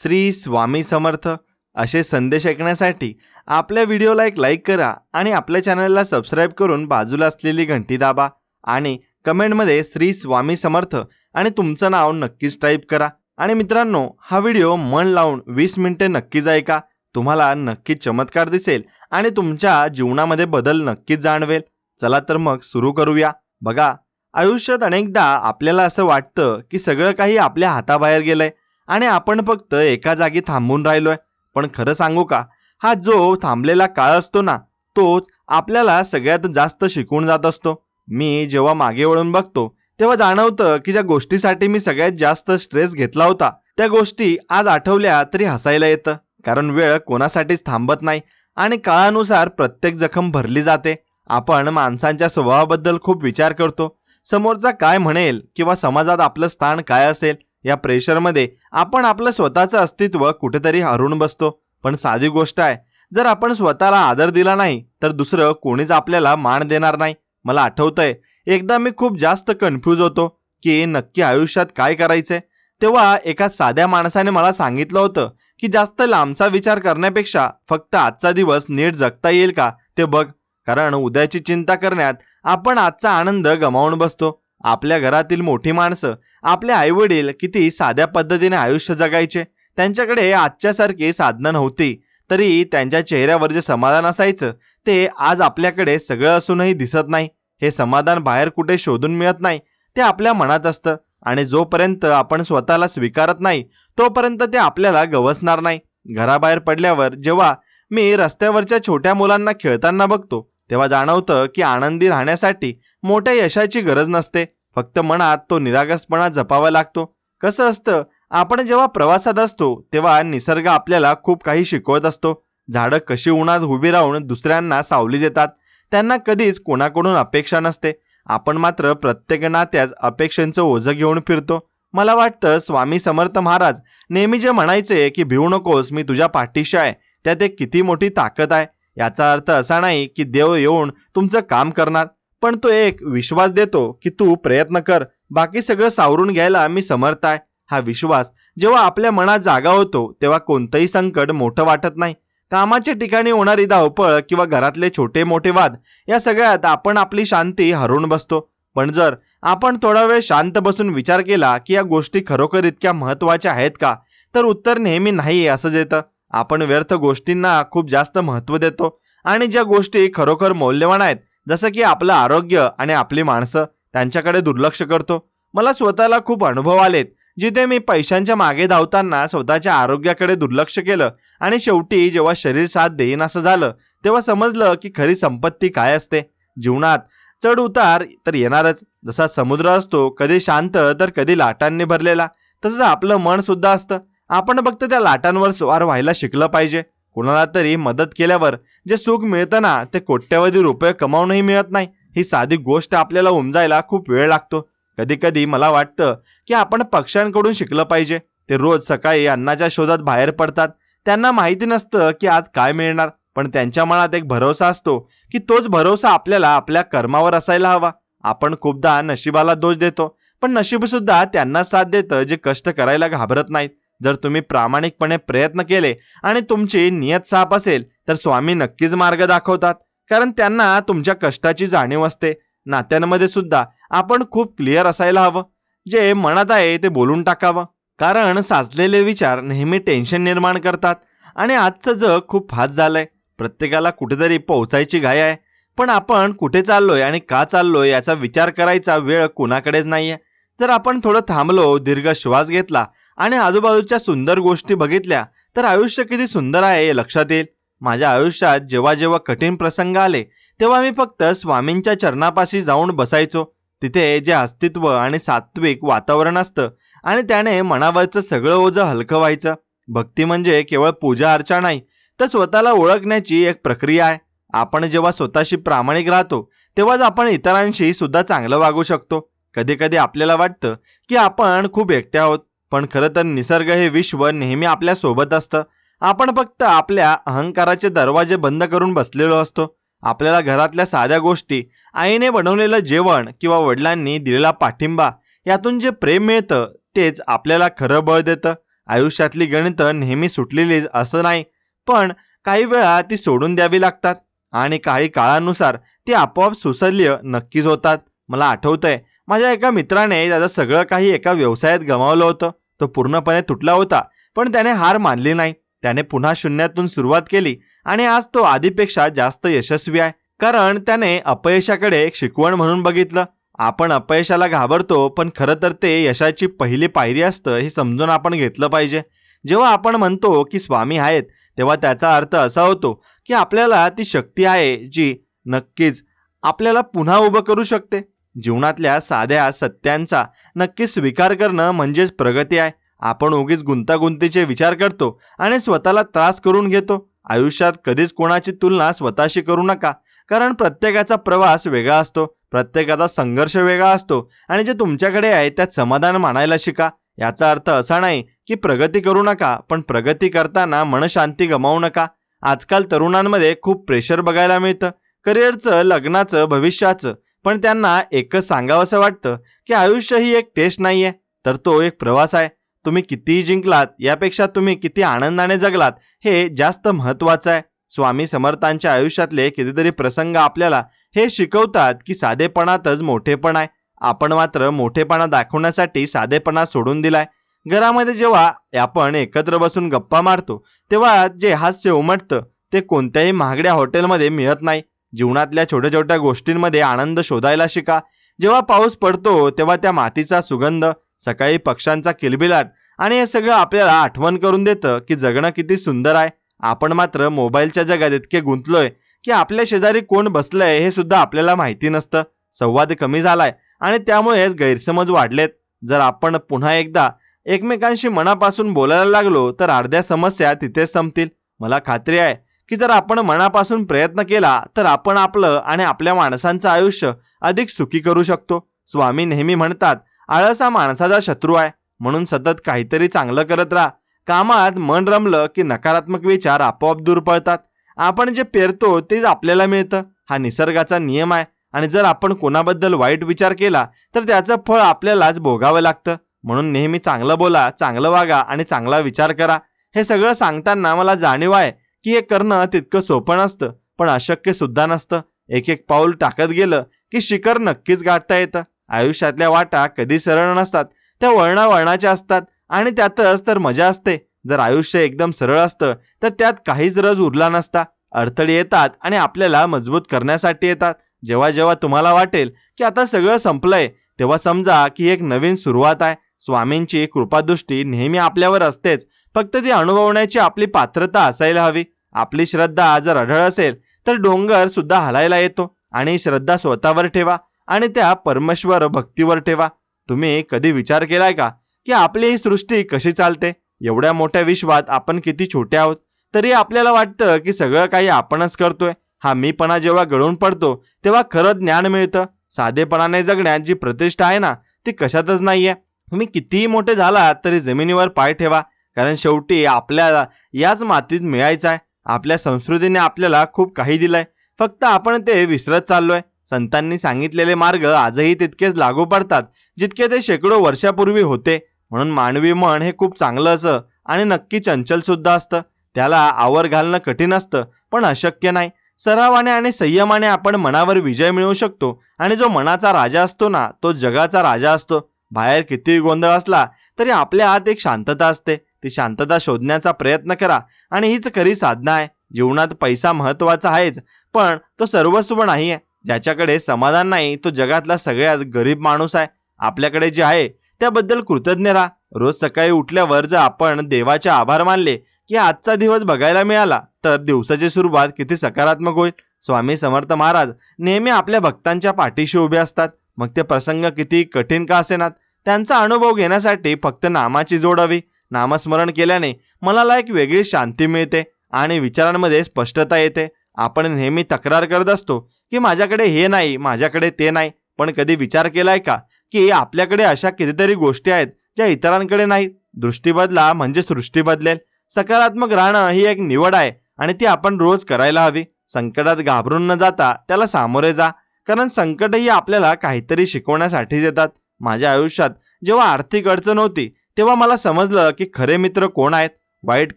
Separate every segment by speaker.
Speaker 1: श्री स्वामी समर्थ असे संदेश ऐकण्यासाठी आपल्या व्हिडिओला एक लाईक करा आणि आपल्या चॅनलला सबस्क्राईब करून बाजूला असलेली घंटी दाबा आणि कमेंटमध्ये श्री स्वामी समर्थ आणि तुमचं नाव नक्कीच टाईप करा। आणि मित्रांनो, हा व्हिडिओ मन लावून 20 मिनिटे नक्कीच ऐका। तुम्हाला नक्कीच चमत्कार दिसेल आणि तुमच्या जीवनामध्ये बदल नक्कीच जाणवेल। चला तर मग सुरू करूया। बघा, आयुष्यात अनेकदा आपल्याला असं वाटतं की सगळं काही आपल्या हाताबाहेर गेलंय आणि आपण फक्त एका जागी थांबून राहिलोय। पण खरं सांगू का, हा जो थांबलेला काळ असतो ना, तोच आपल्याला सगळ्यात जास्त शिकवून जात असतो। मी जेव्हा मागे वळून बघतो तेव्हा जाणवतं की ज्या गोष्टीसाठी मी सगळ्यात जास्त स्ट्रेस घेतला होता त्या गोष्टी आज आठवल्या तरी हसायला येतं। कारण वेळ कोणासाठीच थांबत नाही आणि काळानुसार प्रत्येक जखम भरली जाते। आपण माणसांच्या स्वभावाबद्दल खूप विचार करतो, समोरचा काय म्हणेल किंवा समाजात आपलं स्थान काय असेल या प्रेशरमध्ये आपण आपलं स्वतःचं अस्तित्व कुठेतरी हरवून बसतो। पण साधी गोष्ट आहे, जर आपण स्वतःला आदर दिला नाही तर दुसरं कोणीच आपल्याला मान देणार नाही। मला आठवतंय, एकदा मी खूप जास्त कन्फ्यूज होतो की नक्की आयुष्यात काय करायचंय। तेव्हा एका साध्या माणसाने मला सांगितलं होतं की जास्त लांबचा विचार करण्यापेक्षा फक्त आजचा दिवस नीट जगता येईल का ते बघ। कारण उद्याची चिंता करण्यात आपण आजचा आनंद गमावून बसतो। आपल्या घरातील मोठी माणसं, आपले आईवडील किती साध्या पद्धतीने आयुष्य जगायचे। त्यांच्याकडे आजच्यासारखी साधनं नव्हती, तरी त्यांच्या चेहऱ्यावर जे समाधान असायचं ते आज आपल्याकडे सगळं असूनही दिसत नाही। हे समाधान बाहेर कुठे शोधून मिळत नाही, ते आपल्या मनात असतं आणि जोपर्यंत आपण स्वतःला स्वीकारत नाही तोपर्यंत ते आपल्याला गवसणार नाही। घराबाहेर पडल्यावर जेव्हा मी रस्त्यावरच्या छोट्या मुलांना खेळताना बघतो तेव्हा जाणवतं की आनंदी राहण्यासाठी मोठ्या यशाची गरज नसते, फक्त मनात तो निरागसपणा जपावा लागतो। कसं असतं, आपण जेव्हा प्रवासात असतो तेव्हा निसर्ग आपल्याला खूप काही शिकवत असतो। झाडं कशी उन्हात उभी राहून दुसऱ्यांना सावली देतात, त्यांना कधीच कोणाकडून अपेक्षा नसते। आपण मात्र प्रत्येक नात्यात अपेक्षांचं ओझं घेऊन फिरतो। मला वाटतं स्वामी समर्थ महाराज नेहमी जे म्हणायचे की भिवू नकोस, मी तुझ्या पाठीशी आहे, त्यात एक किती मोठी ताकद आहे। याचा अर्थ असा नाही की देव येऊन तुमचं काम करणार, पण तो एक विश्वास देतो की तू प्रयत्न कर, बाकी सगळं सावरून घ्यायला मी समर्थ आहे। हा विश्वास जेव्हा आपल्या मनात जागा होतो तेव्हा कोणतंही संकट मोठं वाटत नाही। कामाच्या ठिकाणी होणारी धावपळ किंवा घरातले छोटे मोठे वाद या सगळ्यात आपण आपली शांती हरवून बसतो। पण जर आपण थोडा वेळ शांत बसून विचार केला की या गोष्टी खरोखर इतक्या महत्त्वाच्या आहेत का, तर उत्तर नेहमी नाही असंच येतं। आपण व्यर्थ गोष्टींना खूप जास्त महत्त्व देतो आणि ज्या गोष्टी खरोखर मौल्यवान आहेत, जसं की आपलं आरोग्य आणि आपली माणसं, त्यांच्याकडे दुर्लक्ष करतो। मला स्वतःला खूप अनुभव आलेत जिथे मी पैशांच्या मागे धावताना स्वतःच्या आरोग्याकडे दुर्लक्ष केलं आणि शेवटी जेव्हा शरीर साथ देईन असं झालं तेव्हा समजलं की खरी संपत्ती काय असते। जीवनात चढ उतार तर येणारच, जसा समुद्र असतो कधी शांत तर कधी लाटांनी भरलेला, तसंच आपलं मन सुद्धा असतं। आपण फक्त त्या लाटांवर स्वार व्हायला शिकलं पाहिजे। कोणाला तरी मदत केल्यावर जे सुख मिळतं ना, ते कोट्यवधी रुपये कमावूनही मिळत नाही। ही साधी गोष्ट आपल्याला उमजायला खूप वेळ लागतो। कधी कधी मला वाटतं की आपण पक्ष्यांकडून शिकलं पाहिजे। ते रोज सकाळी अन्नाच्या शोधात बाहेर पडतात, त्यांना माहिती नसतं की आज काय मिळणार, पण त्यांच्या मनात एक भरोसा असतो की तोच भरोसा आपल्याला आपल्या कर्मावर असायला हवा। आपण खूपदा नशिबाला दोष देतो, पण नशीब सुद्धा त्यांना साथ देतं जे कष्ट करायला घाबरत नाहीत। जर तुम्ही प्रामाणिकपणे प्रयत्न केले आणि तुमची नियत साफ असेल तर स्वामी नक्कीच मार्ग दाखवतात, कारण त्यांना तुमच्या कष्टाची जाणीव असते। नात्यांमध्ये सुद्धा आपण खूप क्लिअर असायला हवं, जे मनात आहे ते बोलून टाकावं, कारण साचलेले विचार नेहमी टेन्शन निर्माण करतात। आणि आजचं जग खूप फास्ट झालंय, प्रत्येकाला कुठेतरी पोहोचायची घाई आहे, पण आपण कुठे चाललोय आणि का चाललोय याचा विचार करायचा वेळ कोणाकडेच नाहीये। जर आपण थोडं थांबलो, दीर्घ श्वास घेतला आणि आजूबाजूच्या सुंदर गोष्टी बघितल्या तर आयुष्य किती सुंदर आहे हे लक्षात येईल। माझ्या आयुष्यात जेव्हा जेव्हा कठीण प्रसंग आले तेव्हा मी फक्त स्वामींच्या चरणापाशी जाऊन बसायचो। तिथे जे अस्तित्व आणि सात्विक वातावरण असतं आणि त्याने मनावरचं सगळं ओझं हलकं व्हायचं। भक्ती म्हणजे केवळ पूजा अर्चा नाही, तर स्वतःला ओळखण्याची एक प्रक्रिया आहे। आपण जेव्हा स्वतःशी प्रामाणिक राहतो तेव्हाच आपण इतरांशी सुद्धा चांगलं वागू शकतो। कधी कधी आपल्याला वाटतं की आपण खूप एकटे आहोत, पण खरं तर निसर्ग हे विश्व नेहमी आपल्या सोबत असतं। आपण फक्त आपल्या अहंकाराचे दरवाजे बंद करून बसलेलो असतो। आपल्याला घरातल्या साध्या गोष्टी, आईने बनवलेलं जेवण किंवा वडिलांनी दिलेला पाठिंबा, यातून जे प्रेम मिळतं तेच आपल्याला खरं बळ देतं। आयुष्यातली गणितं नेहमी सुटलेलीच असं नाही, पण काही वेळा ती सोडून द्यावी लागतात आणि काही काळानुसार ती आपोआप सुसह्य नक्कीच होतात. मला आठवतंय, माझ्या एका मित्राने त्याचं सगळं काही एका व्यवसायात गमावलं होतं. तो पूर्णपणे तुटला होता, पण त्याने हार मानली नाही. त्याने पुन्हा शून्यातून सुरुवात केली आणि आज तो आधीपेक्षा जास्त यशस्वी आहे. कारण त्याने अपयशाकडे एक शिकवण म्हणून बघितलं. आपण अपयशाला घाबरतो, पण खरं तर ते यशाची पहिली पायरी असतं हे समजून आपण घेतलं पाहिजे. जेव्हा आपण म्हणतो की स्वामी आहेत, तेव्हा त्याचा अर्थ असा होतो की आपल्याला ती शक्ती आहे जी नक्कीच आपल्याला पुन्हा उभं करू शकते. जीवनातल्या साध्या सत्यांचा नक्की स्वीकार करणं म्हणजेच प्रगती आहे. आपण उगीच गुंतागुंतीचे विचार करतो आणि स्वतःला त्रास करून घेतो. आयुष्यात कधीच कोणाची तुलना स्वतःशी करू नका, कारण प्रत्येकाचा प्रवास वेगळा असतो, प्रत्येकाचा संघर्ष वेगळा असतो आणि जे तुमच्याकडे आहे त्यात समाधान मानायला शिका. याचा अर्थ असा नाही की प्रगती करू नका, पण प्रगती करताना मनशांती गमावू नका. आजकाल तरुणांमध्ये खूप प्रेशर बघायला मिळतं, करिअरचं, लग्नाचं, भविष्याचं. पण त्यांना एकच सांगावंसं वाटतं की आयुष्य ही एक टेस्ट नाहीये, तर तो एक प्रवास आहे. तुम्ही कितीही जिंकलात यापेक्षा तुम्ही किती आनंदाने जगलात हे जास्त महत्त्वाचं आहे. स्वामी समर्थांच्या आयुष्यातले कितीतरी प्रसंग आपल्याला हे शिकवतात की साधेपणातच मोठेपण आहे. आपण मात्र मोठेपणा दाखवण्यासाठी साधेपणा सोडून दिलाय. घरामध्ये जेव्हा आपण एकत्र बसून गप्पा मारतो, तेव्हा जे हास्य उमटतं ते कोणत्याही महागड्या हॉटेलमध्ये मिळत नाही. जीवनातल्या छोट्या छोट्या गोष्टींमध्ये आनंद शोधायला शिका. जेव्हा पाऊस पडतो तेव्हा त्या मातीचा सुगंध, सकाळी पक्ष्यांचा किलबिलाट आणि हे सगळं आपल्याला आठवण करून देतं की जगणं किती सुंदर आहे. आपण मात्र मोबाईलच्या जगात इतके गुंतलोय की आपल्या शेजारी कोण बसलंय हे सुद्धा आपल्याला माहिती नसतं. संवाद कमी झालाय आणि त्यामुळेच गैरसमज वाढलेत. जर आपण पुन्हा एकदा एकमेकांशी मनापासून बोलायला लागलो तर अर्ध्या समस्या तिथेच संपतील. मला खात्री आहे की जर आपण मनापासून प्रयत्न केला तर आपण आपलं आणि आपल्या माणसांचं आयुष्य अधिक सुखी करू शकतो. स्वामी नेहमी म्हणतात, आळस हा माणसाचा शत्रू आहे, म्हणून सतत काहीतरी चांगलं करत राहा. कामात मन रमलं की नकारात्मक विचार आपोआप दूर पळतात. आपण जे पेरतो तेच आपल्याला मिळतं, हा निसर्गाचा नियम आहे. आणि जर आपण कोणाबद्दल वाईट विचार केला तर त्याचं फळ आपल्यालाच भोगावं लागतं. म्हणून नेहमी चांगलं बोला, चांगलं वागा आणि चांगला विचार करा. हे सगळं सांगताना मला जाणीव आहे की हे करणं तितकं सोपं नसतं, पण अशक्य सुद्धा नसतं. एक एक पाऊल टाकत गेलं की शिखर नक्कीच गाठता येतं. आयुष्यातल्या वाटा कधी सरळ नसतात, त्या वळणावळणाच्या असतात आणि त्यातच तर मजा असते. जर आयुष्य एकदम सरळ असतं तर त्यात काहीच रस उरला नसता. अडथळे येतात आणि आपल्याला मजबूत करण्यासाठी येतात. जेव्हा जेव्हा तुम्हाला वाटेल की आता सगळं संपलंय, तेव्हा समजा की एक नवीन सुरुवात आहे. स्वामींची कृपादृष्टी नेहमी आपल्यावर असतेच, फक्त ती अनुभवण्याची आपली पात्रता असायला हवी. आपली श्रद्धा जर अढळ असेल तर डोंगर सुद्धा हलायला येतो. आणि श्रद्धा स्वतःवर ठेवा आणि त्या परमेश्वर भक्तीवर ठेवा. तुम्ही कधी विचार केलाय का की आपली ही सृष्टी कशी चालते? एवढ्या मोठ्या विश्वात आपण किती छोटे आहोत, तरी आपल्याला वाटतं की सगळं काही आपणच करतोय. हा मीपणा जेव्हा गळून पडतो तेव्हा खरं ज्ञान मिळतं. साधेपणाने जगण्यात जी प्रतिष्ठा आहे ना, ती कशातच नाहीये. तुम्ही कितीही मोठे झालात तरी जमिनीवर पाय ठेवा, कारण शेवटी आपल्याला याच मातीत मिळायचं आहे. आपल्या संस्कृतीने आपल्याला खूप काही दिलंय, फक्त आपण ते विसरत चाललोय. संतांनी सांगितलेले मार्ग आजही तितकेच लागू पडतात जितके ते शेकडो वर्षापूर्वी होते. म्हणून मानवी मन हे खूप चांगलं असं आणि नक्की चंचल सुद्धा असतं. त्याला आवर घालणं कठीण असतं, पण अशक्य नाही. सरावाने आणि संयमाने आपण मनावर विजय मिळवू शकतो. आणि जो मनाचा राजा असतो ना, तो जगाचा राजा असतो. बाहेर कितीही गोंधळ असला तरी आपल्या आत एक शांतता असते. ती शांतता शोधण्याचा प्रयत्न करा आणि हीच खरी साधना आहे. जीवनात पैसा महत्त्वाचा आहेच, पण तो सर्वस्व नाहीये. ज्याच्याकडे समाधान नाही तो जगातला सगळ्यात गरीब माणूस आहे. आपल्याकडे जे आहे त्याबद्दल कृतज्ञ राहा. रोज सकाळी उठल्यावर जर आपण देवाचे आभार मानले की आजचा दिवस बघायला मिळाला, तर दिवसाची सुरुवात किती सकारात्मक होईल. स्वामी समर्थ महाराज नेहमी आपल्या भक्तांच्या पाठीशी उभे असतात, मग ते प्रसंग किती कठीण का असेनात. त्यांचा अनुभव घेण्यासाठी फक्त नामाची जोड हवी. नामस्मरण केल्याने मनाला एक वेगळी शांती मिळते आणि विचारांमध्ये स्पष्टता येते. आपण नेहमी तक्रार करत असतो की माझ्याकडे हे नाही, माझ्याकडे ते नाही, पण कधी विचार केलाय का की आपल्याकडे अशा कितीतरी गोष्टी आहेत ज्या इतरांकडे नाहीत? दृष्टी बदला म्हणजे सृष्टी बदलेल. सकारात्मक राहणं ही एक निवड आहे आणि ती आपण रोज करायला हवी. संकटात घाबरून न जाता त्याला सामोरे जा, कारण संकटही आपल्याला काहीतरी शिकवण्यासाठी येतात. माझ्या आयुष्यात जेव्हा आर्थिक अडचण होती तेव्हा मला समजलं की खरे मित्र कोण आहेत. वाईट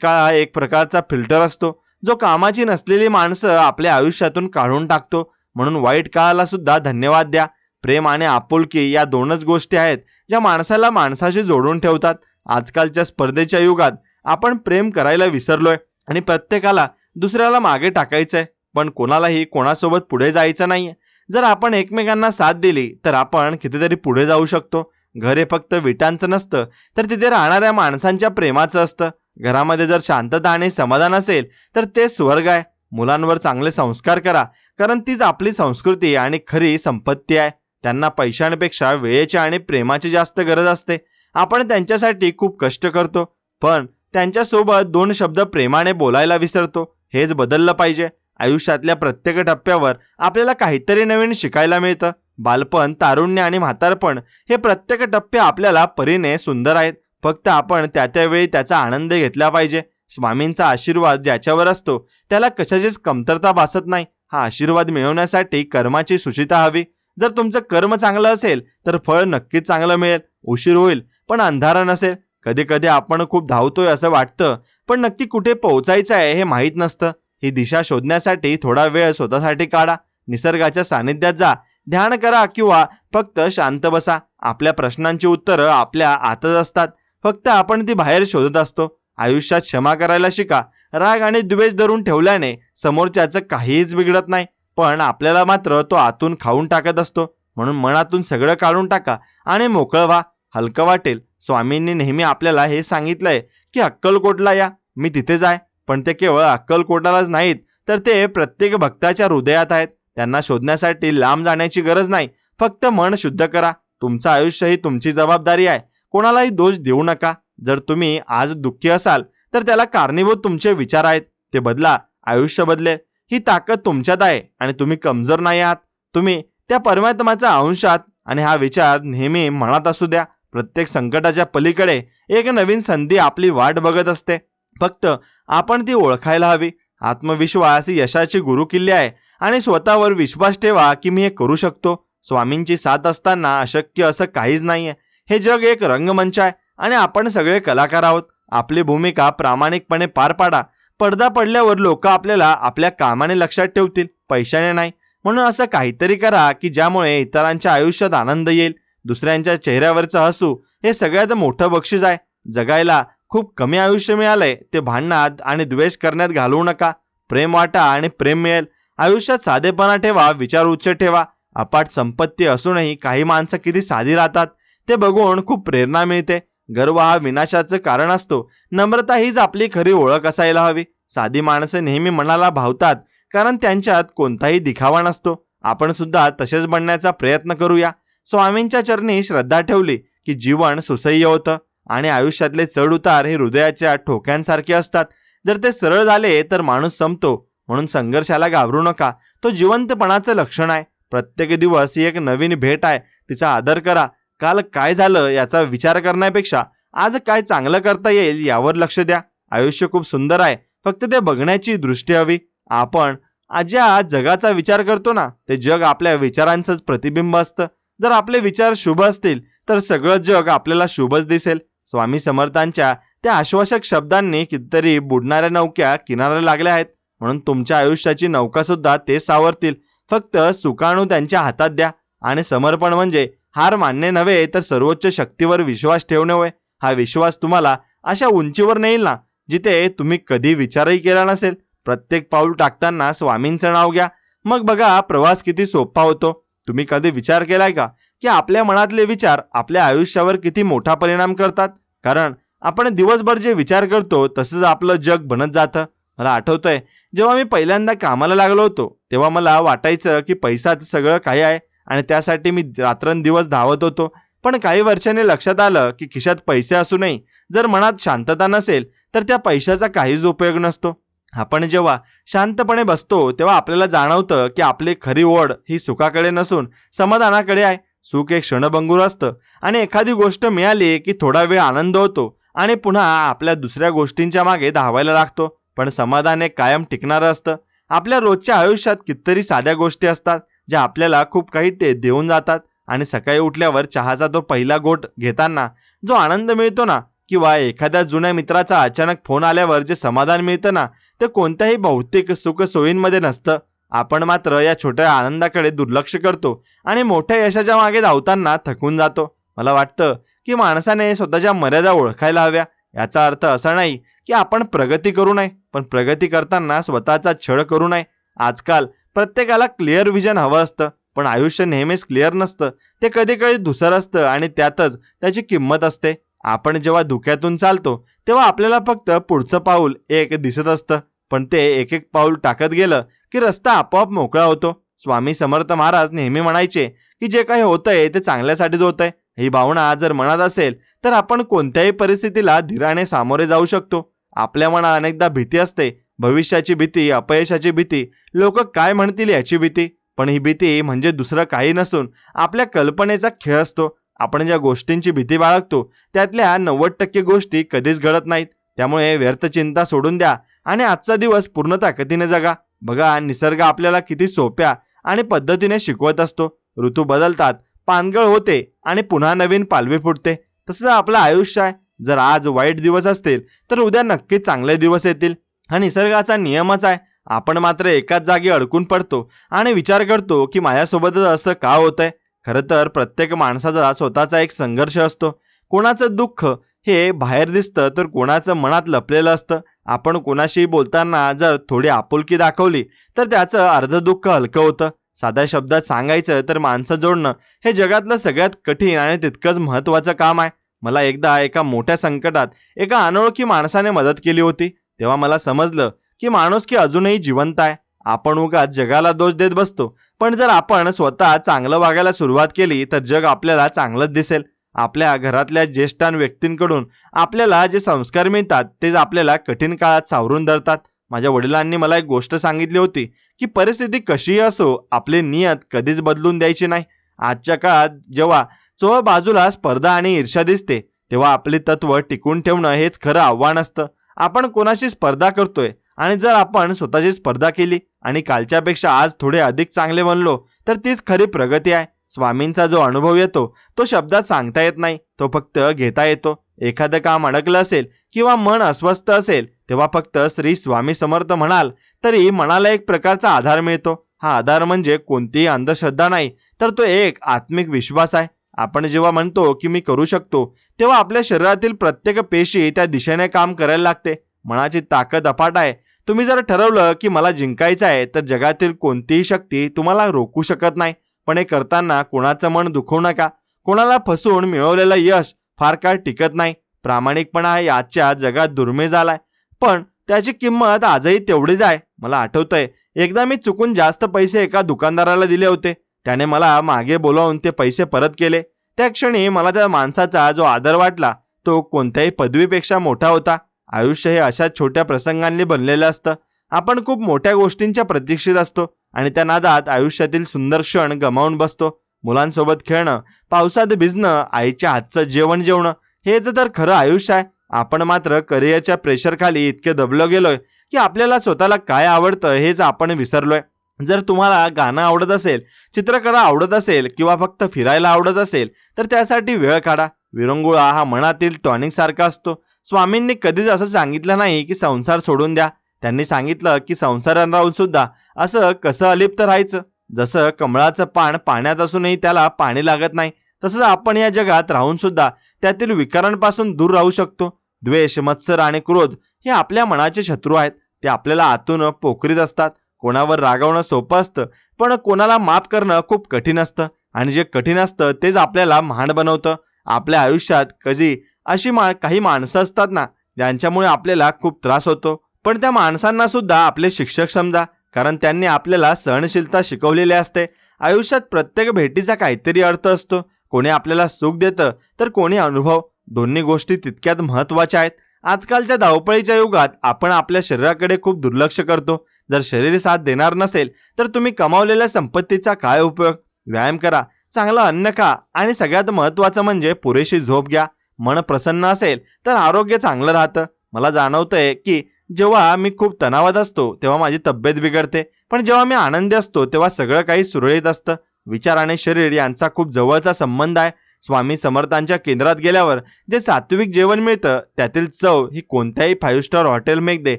Speaker 1: काळ हा एक प्रकारचा फिल्टर असतो जो कामाची नसलेली माणसं आपल्या आयुष्यातून काढून टाकतो. म्हणून वाईट काळाला सुद्धा धन्यवाद द्या. प्रेम आणि आपुलकी या दोनच गोष्टी आहेत ज्या माणसाला माणसाशी जोडून ठेवतात. आजकालच्या स्पर्धेच्या युगात आपण प्रेम करायला विसरलोय आणि प्रत्येकाला दुसऱ्याला मागे टाकायचंय, पण कोणालाही कोणासोबत पुढे जायचं नाहीये. जर आपण एकमेकांना साथ दिली तर आपण कितीतरी पुढे जाऊ शकतो. घर हे फक्त विटांचं नसतं, तर तिथे राहणाऱ्या माणसांच्या प्रेमाचं असतं. घरामध्ये जर शांतता आणि समाधान असेल तर ते स्वर्ग आहे. मुलांवर चांगले संस्कार करा, कारण तीच आपली संस्कृती आणि खरी संपत्ती आहे. त्यांना पैशांपेक्षा वेळेची आणि प्रेमाची जास्त गरज असते. आपण त्यांच्यासाठी खूप कष्ट करतो, पण त्यांच्यासोबत दोन शब्द प्रेमाने बोलायला विसरतो. हेच बदललं पाहिजे. आयुष्यातल्या प्रत्येक टप्प्यावर आपल्याला काहीतरी नवीन शिकायला मिळतं. बालपण, तारुण्य आणि म्हातारपण हे प्रत्येक टप्पे आपल्याला परीने सुंदर आहेत. फक्त आपण त्या त्यावेळी त्याचा आनंद घेतला पाहिजे. स्वामींचा आशीर्वाद ज्याच्यावर असतो त्याला कशाचीच कमतरता भासत नाही. हा आशीर्वाद मिळवण्यासाठी कर्माची सुचिता हवी. जर तुमचं कर्म चांगलं असेल तर फळ नक्कीच चांगलं मिळेल. उशीर होईल पण अंधारा नसेल. कधी कधी आपण खूप धावतोय असं वाटतं, पण नक्की कुठे पोहोचायचं आहे हे माहीत नसतं. ही दिशा शोधण्यासाठी थोडा वेळ स्वतःसाठी काढा. निसर्गाच्या सानिध्यात जा, ध्यान करा किंवा फक्त शांत बसा. आपल्या प्रश्नांची उत्तरं आपल्या आतच असतात, फक्त आपण ती बाहेर शोधत असतो. आयुष्यात क्षमा करायला शिका. राग आणि द्वेष धरून ठेवल्याने समोरच्याचं काहीच बिघडत नाही, पण आपल्याला मात्र तो आतून खाऊन टाकत असतो. म्हणून मनातून सगळं काढून टाका आणि मोकळं व्हा. हलकं वाटेल. स्वामींनी नेहमी आपल्याला हे सांगितलंय की अक्कलकोटला या, मी तिथे जाय. पण ते केवळ अक्कलकोटालाच नाहीत, तर ते प्रत्येक भक्ताच्या हृदयात आहेत. त्यांना शोधण्यासाठी लांब जाण्याची गरज नाही. फक्त मन शुद्ध करा. तुमचं आयुष्य ही तुमची जबाबदारी आहे. कोणालाही दोष देऊ नका. जर तुम्ही आज दुःखी असाल तर त्याला कारणीभूत तुमचे विचार आहेत. ते बदला, आयुष्य बदलेल. ही ताकद तुमच्यात आहे आणि तुम्ही कमजोर नाही आहात. तुम्ही त्या परमात्म्याचा अंश आहात आणि हा विचार नेहमी मनात असू द्या. प्रत्येक संकटाच्या पलीकडे एक नवीन संधी आपली वाट बघत असते. फक्त आपण ती ओळखायला हवी. आत्मविश्वास ही यशाची गुरुकिल्ली आहे आणि स्वतःवर विश्वास ठेवा की मी हे करू शकतो. स्वामींची साथ असताना अशक्य असं काहीच नाहीये. हे जग एक रंगमंच आहे आणि आपण सगळे कलाकार आहोत. आपली भूमिका प्रामाणिकपणे पार पाडा. पडदा पडल्यावर लोक आपल्याला आपल्या कामाने लक्षात ठेवतील, पैशाने नाही. म्हणून असं काहीतरी करा की ज्यामुळे इतरांच्या आयुष्यात आनंद येईल. दुसऱ्यांच्या चेहऱ्यावरचं हसू हे सगळ्यात मोठं बक्षीस आहे. जगायला खूप कमी आयुष्य मिळालंय, ते भांडणात आणि द्वेष करण्यात घालवू नका. प्रेम वाटा आणि प्रेम मिळेल. आयुष्यात साधेपणा ठेवा, विचार उच्च ठेवा. अपाट संपत्ती असूनही काही माणसं किती साधी राहतात ते बघून खूप प्रेरणा मिळते. गर्व हा विनाशाचं कारण असतो. नम्रता हीच आपली खरी ओळख असायला हवी. साधी माणसं नेहमी मनाला भावतात कारण त्यांच्यात कोणताही दिखावा नसतो. आपण सुद्धा तसेच बनण्याचा प्रयत्न करूया. स्वामींच्या चरणी श्रद्धा ठेवली की जीवन सुसह्य होतं आणि आयुष्यातले चढ उतार हे हृदयाच्या ठोक्यांसारखे असतात. जर ते सरळ झाले तर माणूस संपतो. म्हणून संघर्षाला घाबरू नका. तो जिवंतपणाचं लक्षण आहे. प्रत्येक दिवस ही एक नवीन भेट आहे. तिचा आदर करा. काल काय झालं याचा विचार करण्यापेक्षा आज काय चांगलं करता येईल यावर लक्ष द्या. आयुष्य खूप सुंदर आहे, फक्त ते बघण्याची दृष्टी हवी. आपण ज्या जगाचा विचार करतो ना, ते जग आपल्या विचारांचंच प्रतिबिंब असतं. जर आपले विचार शुभ असतील तर सगळं जग आपल्याला शुभच दिसेल. स्वामी समर्थांच्या त्या आश्वासक शब्दांनी कितीतरी बुडणाऱ्या नौक्या किनाऱ्याला लागल्या आहेत. म्हणून तुमच्या आयुष्याची नौका सुद्धा ते सावरतील. फक्त सुकाणू त्यांच्या हातात द्या. आणि समर्पण म्हणजे हार मानणे नव्हे, तर सर्वोच्च शक्तीवर विश्वास ठेवणे होय. हा विश्वास तुम्हाला अशा उंचीवर नेईल ना, जिथे तुम्ही कधी विचारही केला नसेल. प्रत्येक पाऊल टाकताना स्वामींचं नाव घ्या. मग बघा प्रवास किती सोपा होतो. तुम्ही कधी विचार केलाय का की आपल्या मनातले विचार आपल्या आयुष्यावर किती मोठा परिणाम करतात? कारण आपण दिवसभर जे विचार करतो तसंच आपलं जग बनत जातं. मला आठवतंय, जेव्हा मी पहिल्यांदा कामाला लागलो होतो तेव्हा मला वाटायचं की पैसाच सगळं काही आहे आणि त्यासाठी मी रात्रंदिवस धावत होतो. पण काही वर्षांनी लक्षात आलं की खिशात पैसे असूनही जर मनात शांतता नसेल तर त्या पैशाचा काहीच उपयोग नसतो. आपण जेव्हा शांतपणे बसतो तेव्हा आपल्याला जाणवतं की आपली खरी ओढ ही सुखाकडे नसून समाधानाकडे आहे. सुख एक क्षणभंगूर असतं आणि एखादी गोष्ट मिळाली की थोडा वेळ आनंद होतो आणि पुन्हा आपल्या दुसऱ्या गोष्टींच्या मागे धावायला लागतो. पण समाधान एक कायम टिकणारं असतं. आपल्या रोजच्या आयुष्यात कितीतरी साध्या गोष्टी असतात ज्या आपल्याला खूप काही देऊन जातात. आणि सकाळी उठल्यावर चहाचा तो पहिला घोट घेताना जो आनंद मिळतो ना, किंवा एखाद्या जुन्या मित्राचा अचानक फोन आल्यावर जे समाधान मिळतं ना, ते कोणत्याही भौतिक सुख सोयींमध्ये नसतं. आपण मात्र या छोट्या आनंदाकडे दुर्लक्ष करतो आणि मोठ्या यशाच्या मागे धावताना थकून जातो. मला वाटतं की माणसाने स्वतःच्या मर्यादा ओळखायला हव्या. याचा अर्थ असा नाही की आपण प्रगती करू नये, पण प्रगती करताना स्वतःचा छळ करू नये. आजकाल प्रत्येकाला क्लिअर विजन हवं असतं, पण आयुष्य नेहमीच क्लिअर नसतं. ते कधी कधी धुसर असतं आणि त्यातच त्याची किंमत असते. आपण जेव्हा धुक्यातून चालतो तेव्हा आपल्याला फक्त पुढचं पाऊल एक दिसत असतं, पण ते एक एक पाऊल टाकत गेलं की रस्ता आपोआप मोकळा होतो. स्वामी समर्थ महाराज नेहमी म्हणायचे की जे काही होतंय ते चांगल्यासाठीच होतंय. ही भावना जर मनात असेल तर आपण कोणत्याही परिस्थितीला धीराने सामोरे जाऊ शकतो. आपल्या मनात अनेकदा भीती असते, भविष्याची भीती, अपयशाची भीती, लोक काय म्हणतील याची भीती. पण ही भीती म्हणजे दुसरं काही नसून आपल्या कल्पनेचा खेळ असतो. आपण ज्या गोष्टींची भीती बाळगतो त्यातल्या 90% गोष्टी कधीच घडत नाहीत. त्यामुळे व्यर्थ चिंता सोडून द्या आणि आजचा दिवस पूर्ण ताकदीने जगा. बघा, निसर्ग आपल्याला किती सोप्या आणि पद्धतीने शिकवत असतो. ऋतू बदलतात, पानगळ होते आणि पुन्हा नवीन पालवी फुटते. तसंच आपलं आयुष्य आहे. जर आज वाईट दिवस असतील तर उद्या नक्कीच चांगले दिवस येतील. हा निसर्गाचा नियमच आहे. आपण मात्र एकाच जागी अडकून पडतो आणि विचार करतो की माझ्यासोबतच असं का होतंय. खरं तर प्रत्येक माणसाचा स्वतःचा एक संघर्ष असतो. कोणाचं दुःख हे बाहेर दिसतं तर कोणाचं मनात लपलेलं असतं. आपण कोणाशी बोलताना जर थोडी आपुलकी दाखवली तर त्याचं अर्ध दुःख हलकं होतं. साध्या शब्दात सांगायचं तर माणसं जोडणं हे जगातलं सगळ्यात कठीण आणि तितकंच महत्त्वाचं काम आहे. मला एकदा एका मोठ्या संकटात एका अनोळखी माणसाने मदत केली होती. तेव्हा मला समजलं की माणुसकी अजूनही जिवंत आहे. आपण उगाच जगाला दोष देत बसतो, पण जर आपण स्वतः चांगलं वागायला सुरुवात केली तर जग आपल्याला चांगलंच दिसेल. आपल्या घरातल्या ज्येष्ठ व्यक्तींकडून आपल्याला जे संस्कार मिळतात तेच आपल्याला कठीण काळात सावरून धरतात. माझ्या वडिलांनी मला एक गोष्ट सांगितली होती की परिस्थिती कशीही असो, आपली नियत कधीच बदलून द्यायची नाही. आजच्या काळात जेव्हा चोह बाजूला स्पर्धा आणि ईर्ष्या दिसते तेव्हा आपली तत्व टिकून ठेवणं हेच खरं आव्हान असतं. आपण कोणाशी स्पर्धा करतोय आणि जर आपण स्वतःची स्पर्धा केली आणि कालच्यापेक्षा आज थोडे अधिक चांगले बनलो तर तीच खरी प्रगती आहे. स्वामींचा जो अनुभव येतो तो शब्दात सांगता येत नाही, तो फक्त घेता येतो. एखादं काम अडकलं असेल किंवा मन अस्वस्थ असेल तेव्हा फक्त श्री स्वामी समर्थ म्हणाल तरी मनाला एक प्रकारचा आधार मिळतो. हा आधार म्हणजे कोणतीही अंधश्रद्धा नाही, तर तो एक आत्मिक विश्वास आहे. आपण जेव्हा म्हणतो की मी करू शकतो तेव्हा आपल्या शरीरातील प्रत्येक पेशी त्या दिशेने काम करायला लागते. मनाची ताकद अफाट आहे. तुम्ही जर ठरवलं की मला जिंकायचं आहे तर जगातील कोणतीही शक्ती तुम्हाला रोखू शकत नाही. पण हे करताना कोणाचं मन दुखवू नका. कोणाला फसवून मिळवलेलं यश फार काळ टिकत नाही. प्रामाणिकपणा हा आजच्या जगात दुर्मिळ झालाय, पण त्याची किंमत आजही तेवढीच आहे. मला आठवतंय, एकदा मी चुकून जास्त पैसे एका दुकानदाराला दिले होते. त्याने मला मागे बोलावून ते पैसे परत केले. त्या क्षणी मला त्या माणसाचा जो आदर वाटला तो कोणत्याही पदवीपेक्षा मोठा होता. आयुष्य हे अशा छोट्या प्रसंगांनी बनलेलं असतं. आपण खूप मोठ्या गोष्टींच्या प्रतीक्षेत असतो आणि त्या नादात आयुष्यातील सुंदर क्षण गमावून बसतो. मुलांसोबत खेळणं, पावसात भिजणं, आईच्या हातचं जेवण जेवणं हेच तर खरं आयुष्य आहे. आपण मात्र करिअरच्या प्रेशरखाली इतके दबलो गेलोय की आपल्याला स्वतःला काय आवडतं हेच आपण विसरलोय. जर तुम्हाला गाणं आवडत असेल, चित्रकला आवडत असेल किंवा फक्त फिरायला आवडत असेल तर त्यासाठी वेळ काढा. विरंगुळा हा मनातील टॉनिक सारखा असतो. स्वामींनी कधीच असं सांगितलं नाही की संसार सोडून द्या. त्यांनी सांगितलं की संसारात राहून सुद्धा असं कसं अलिप्त राहायचं. जसं कमळाचं पान पाण्यात असूनही त्याला पाणी लागत नाही, तसंच आपण या जगात राहून सुद्धा त्यातील विकारांपासून दूर राहू शकतो. द्वेष, मत्सर आणि क्रोध हे आपल्या मनाचे शत्रू आहेत. ते आपल्याला आतून पोखरीत असतात. कोणावर रागवणं सोपं असतं, पण कोणाला माफ करणं खूप कठीण असतं. आणि जे कठीण असतं तेच आपल्याला महान बनवतं. आपल्या आयुष्यात कधी अशी काही माणसं असतात ना ज्यांच्यामुळे आपल्याला खूप त्रास होतो, पण त्या माणसांना सुद्धा आपले शिक्षक समजा, कारण त्यांनी आपल्याला सहनशीलता शिकवलेली असते. आयुष्यात प्रत्येक भेटीचा काहीतरी अर्थ असतो. कोणी आपल्याला सुख देतं तर कोणी अनुभव. दोन्ही गोष्टी तितक्यात महत्त्वाच्या आहेत. आजकालच्या धावपळीच्या युगात आपण आपल्या शरीराकडे खूप दुर्लक्ष करतो. जर शरीर साथ देणार नसेल तर तुम्ही कमावलेल्या संपत्तीचा काय उपयोग. व्यायाम करा, चांगलं अन्न खा आणि सगळ्यात महत्त्वाचं म्हणजे पुरेशी झोप घ्या. मन प्रसन्न असेल तर आरोग्य चांगलं राहतं. मला जाणवतंय की जेव्हा मी खूप तणावात असतो तेव्हा माझी तब्येत बिघडते, पण जेव्हा मी आनंदी असतो तेव्हा सगळं काही सुरळीत असतं. विचार आणि शरीर यांचा खूप जवळचा संबंध आहे. स्वामी समर्थांच्या केंद्रात गेल्यावर जे सात्विक जेवण मिळतं त्यातील चव ही कोणत्याही 5 स्टार हॉटेलमध्ये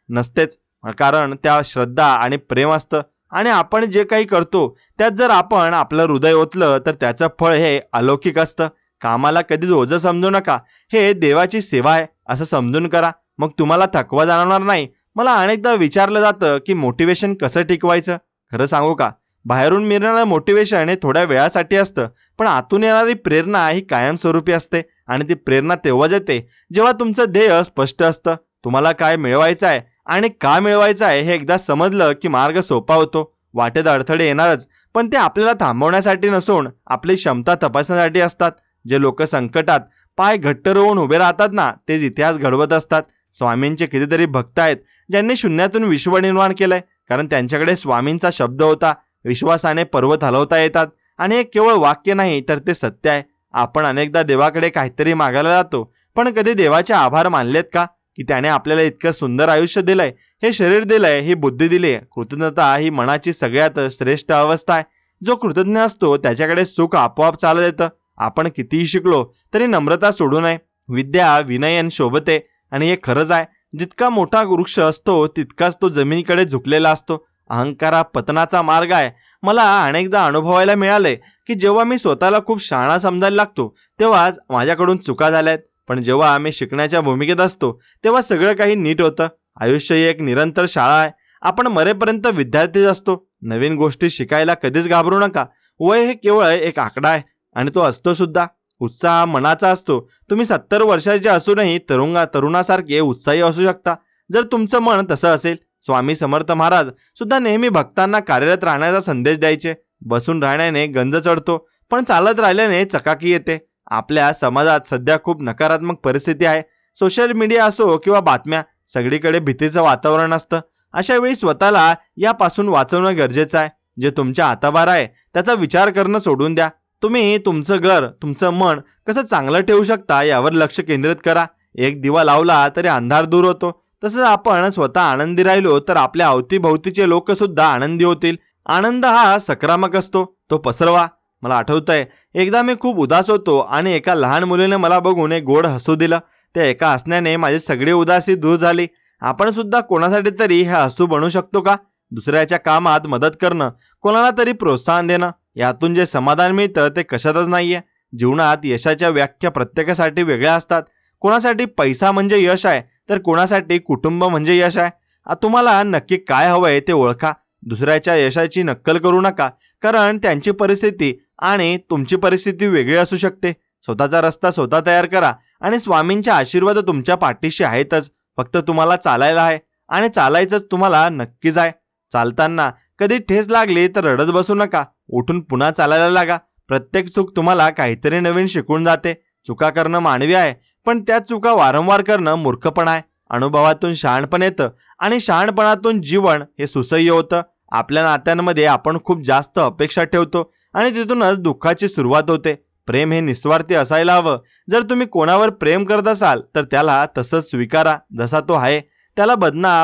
Speaker 1: नसतेच, कारण त्या श्रद्धा आणि प्रेम असतं. आणि आपण जे काही करतो त्यात जर आपण आपलं हृदय ओतलं तर त्याचं फळ हे अलौकिक असतं. कामाला कधीच ओझं समजू नका, हे देवाची सेवा आहे असं समजून करा, मग तुम्हाला थकवा जाणवणार नाही. मला अनेकदा विचारलं जातं की मोटिवेशन कसं टिकवायचं. खरं सांगू का, बाहेरून मिळणारं मोटिवेशन हे थोड्या वेळासाठी असतं, पण आतून येणारी प्रेरणा ही कायमस्वरूपी असते. आणि ती प्रेरणा तेव्हाच येते जेव्हा तुमचं ध्येय स्पष्ट असतं. तुम्हाला काय मिळवायचं आहे आणि का मिळवायचं आहे हे एकदा समजलं की मार्ग सोपा होतो. वाटेत अडथळे येणारच, पण ते आपल्याला थांबवण्यासाठी नसून आपली क्षमता तपासण्यासाठी असतात. जे लोक संकटात पाय घट्ट रोवून उभे राहतात ना, तेच इतिहास घडवत असतात. स्वामींचे कितीतरी भक्त आहेत ज्यांनी शून्यातून विश्व निर्माण केलंय, कारण त्यांच्याकडे स्वामींचा शब्द होता. विश्वासाने पर्वत हलवता येतात. आणि हे केवळ वाक्य नाही तर ते सत्य आहे. आपण अनेकदा देवाकडे काहीतरी मागायला जातो, पण कधी देवाचे आभार मानलेत का, की त्याने आपल्याला इतकं सुंदर आयुष्य दिलंय, हे शरीर दिलंय, ही बुद्धी दिली. कृतज्ञता ही मनाची सगळ्यात श्रेष्ठ अवस्था आहे. जो कृतज्ञ असतो त्याच्याकडे सुख आपोआप चालत येतं. आपण कितीही शिकलो तरी नम्रता सोडू नये. विद्या विनयन शोभते. आणि हे खरंच आहे, जितका मोठा वृक्ष असतो तितकाच तो जमिनीकडे झुकलेला असतो. अहंकार हा पतनाचा मार्ग आहे. मला अनेकदा अनुभवायला मिळाले की जेव्हा मी स्वतःला खूप शहाणा समजायला लागतो तेव्हाच माझ्याकडून चुका झाल्यात, पण जेव्हा आम्ही शिकण्याच्या भूमिकेत असतो तेव्हा सगळं काही नीट होतं. आयुष्य ही एक निरंतर शाळा आहे. आपण मरेपर्यंत विद्यार्थीच असतो. नवीन गोष्टी शिकायला कधीच घाबरू नका. वय हे केवळ एक आकडा आहे आणि तो असतो सुद्धा. उत्साह मनाचा असतो. तुम्ही 70 वर्षाचे असूनही तरुणासारखे उत्साही असू शकता जर तुमचं मन तसं असेल. स्वामी समर्थ महाराज सुद्धा नेहमी भक्तांना कार्यरत राहण्याचा संदेश द्यायचे. बसून राहण्याने गंज चढतो, पण चालत राहिल्याने चकाकी येते. आपल्या समाजात सध्या खूप नकारात्मक परिस्थिती आहे. सोशल मीडिया असो किंवा बातम्या, सगळीकडे भीतीचं वातावरण असतं. अशा वेळी स्वतःला यापासून वाचवणं गरजेचं आहे. जे तुमच्या हाताबाहेर आहे त्याचा विचार करणं सोडून द्या. तुम्ही तुमचं घर, तुमचं मन कसं चांगलं ठेवू शकता यावर लक्ष केंद्रित करा. एक दिवा लावला तरी अंधार दूर होतो. तसंच आपण स्वतः आनंदी राहिलो तर आपल्या अवतीभोवतीचे लोक सुद्धा आनंदी होतील. आनंद हा सकारात्मक असतो, तो पसरवा. मला आठवतंय, एकदा मी खूप उदास होतो आणि एका लहान मुलीने मला बघून एक गोड हसू दिलं. त्या एका हसण्याने माझी सगळी उदासी दूर झाली. आपण सुद्धा कोणासाठी तरी हे हसू बनू शकतो का? दुसऱ्याच्या कामात मदत करणं, कोणाला तरी प्रोत्साहन देणं, यातून जे समाधान मिळतं ते कशातच नाहीये. जीवनात यशाच्या व्याख्या प्रत्येकासाठी वेगळ्या असतात. कोणासाठी पैसा म्हणजे यश आहे, तर कोणासाठी कुटुंब म्हणजे यश आहे. तुम्हाला नक्की काय हवंय ते ओळखा. दुसऱ्याच्या यशाची नक्कल करू नका, कारण त्यांची परिस्थिती आणि तुमची परिस्थिती वेगळी असू शकते. स्वतःचा रस्ता स्वतः तयार करा आणि स्वामींचे आशीर्वाद तुमच्या पाठीशी आहेतच. फक्त तुम्हाला चालायला आहे आणि चालायचंच तुम्हाला नक्कीच आहे. चालताना कधी ठेच लागली तर रडत बसू नका. उठून पुन्हा चालायला लागा. प्रत्येक चूक तुम्हाला काहीतरी नवीन शिकून जाते. चुका करणं मानवी आहे, पण त्या चुका वारंवार करणं मूर्खपणा आहे. अनुभवातून शहाणपण येतं आणि शहाणपणातून जीवन हे सुसह्य होतं. आपल्या नात्यांमध्ये आपण खूप जास्त अपेक्षा ठेवतो आणि तिथूनच दुःखाची सुरुवात होते. प्रेम हे निस्वार्थी असायला हवं. जर तुम्ही कोणावर प्रेम करत असाल तर त्याला तसंच स्वीकारा जसा तो आहे. त्याला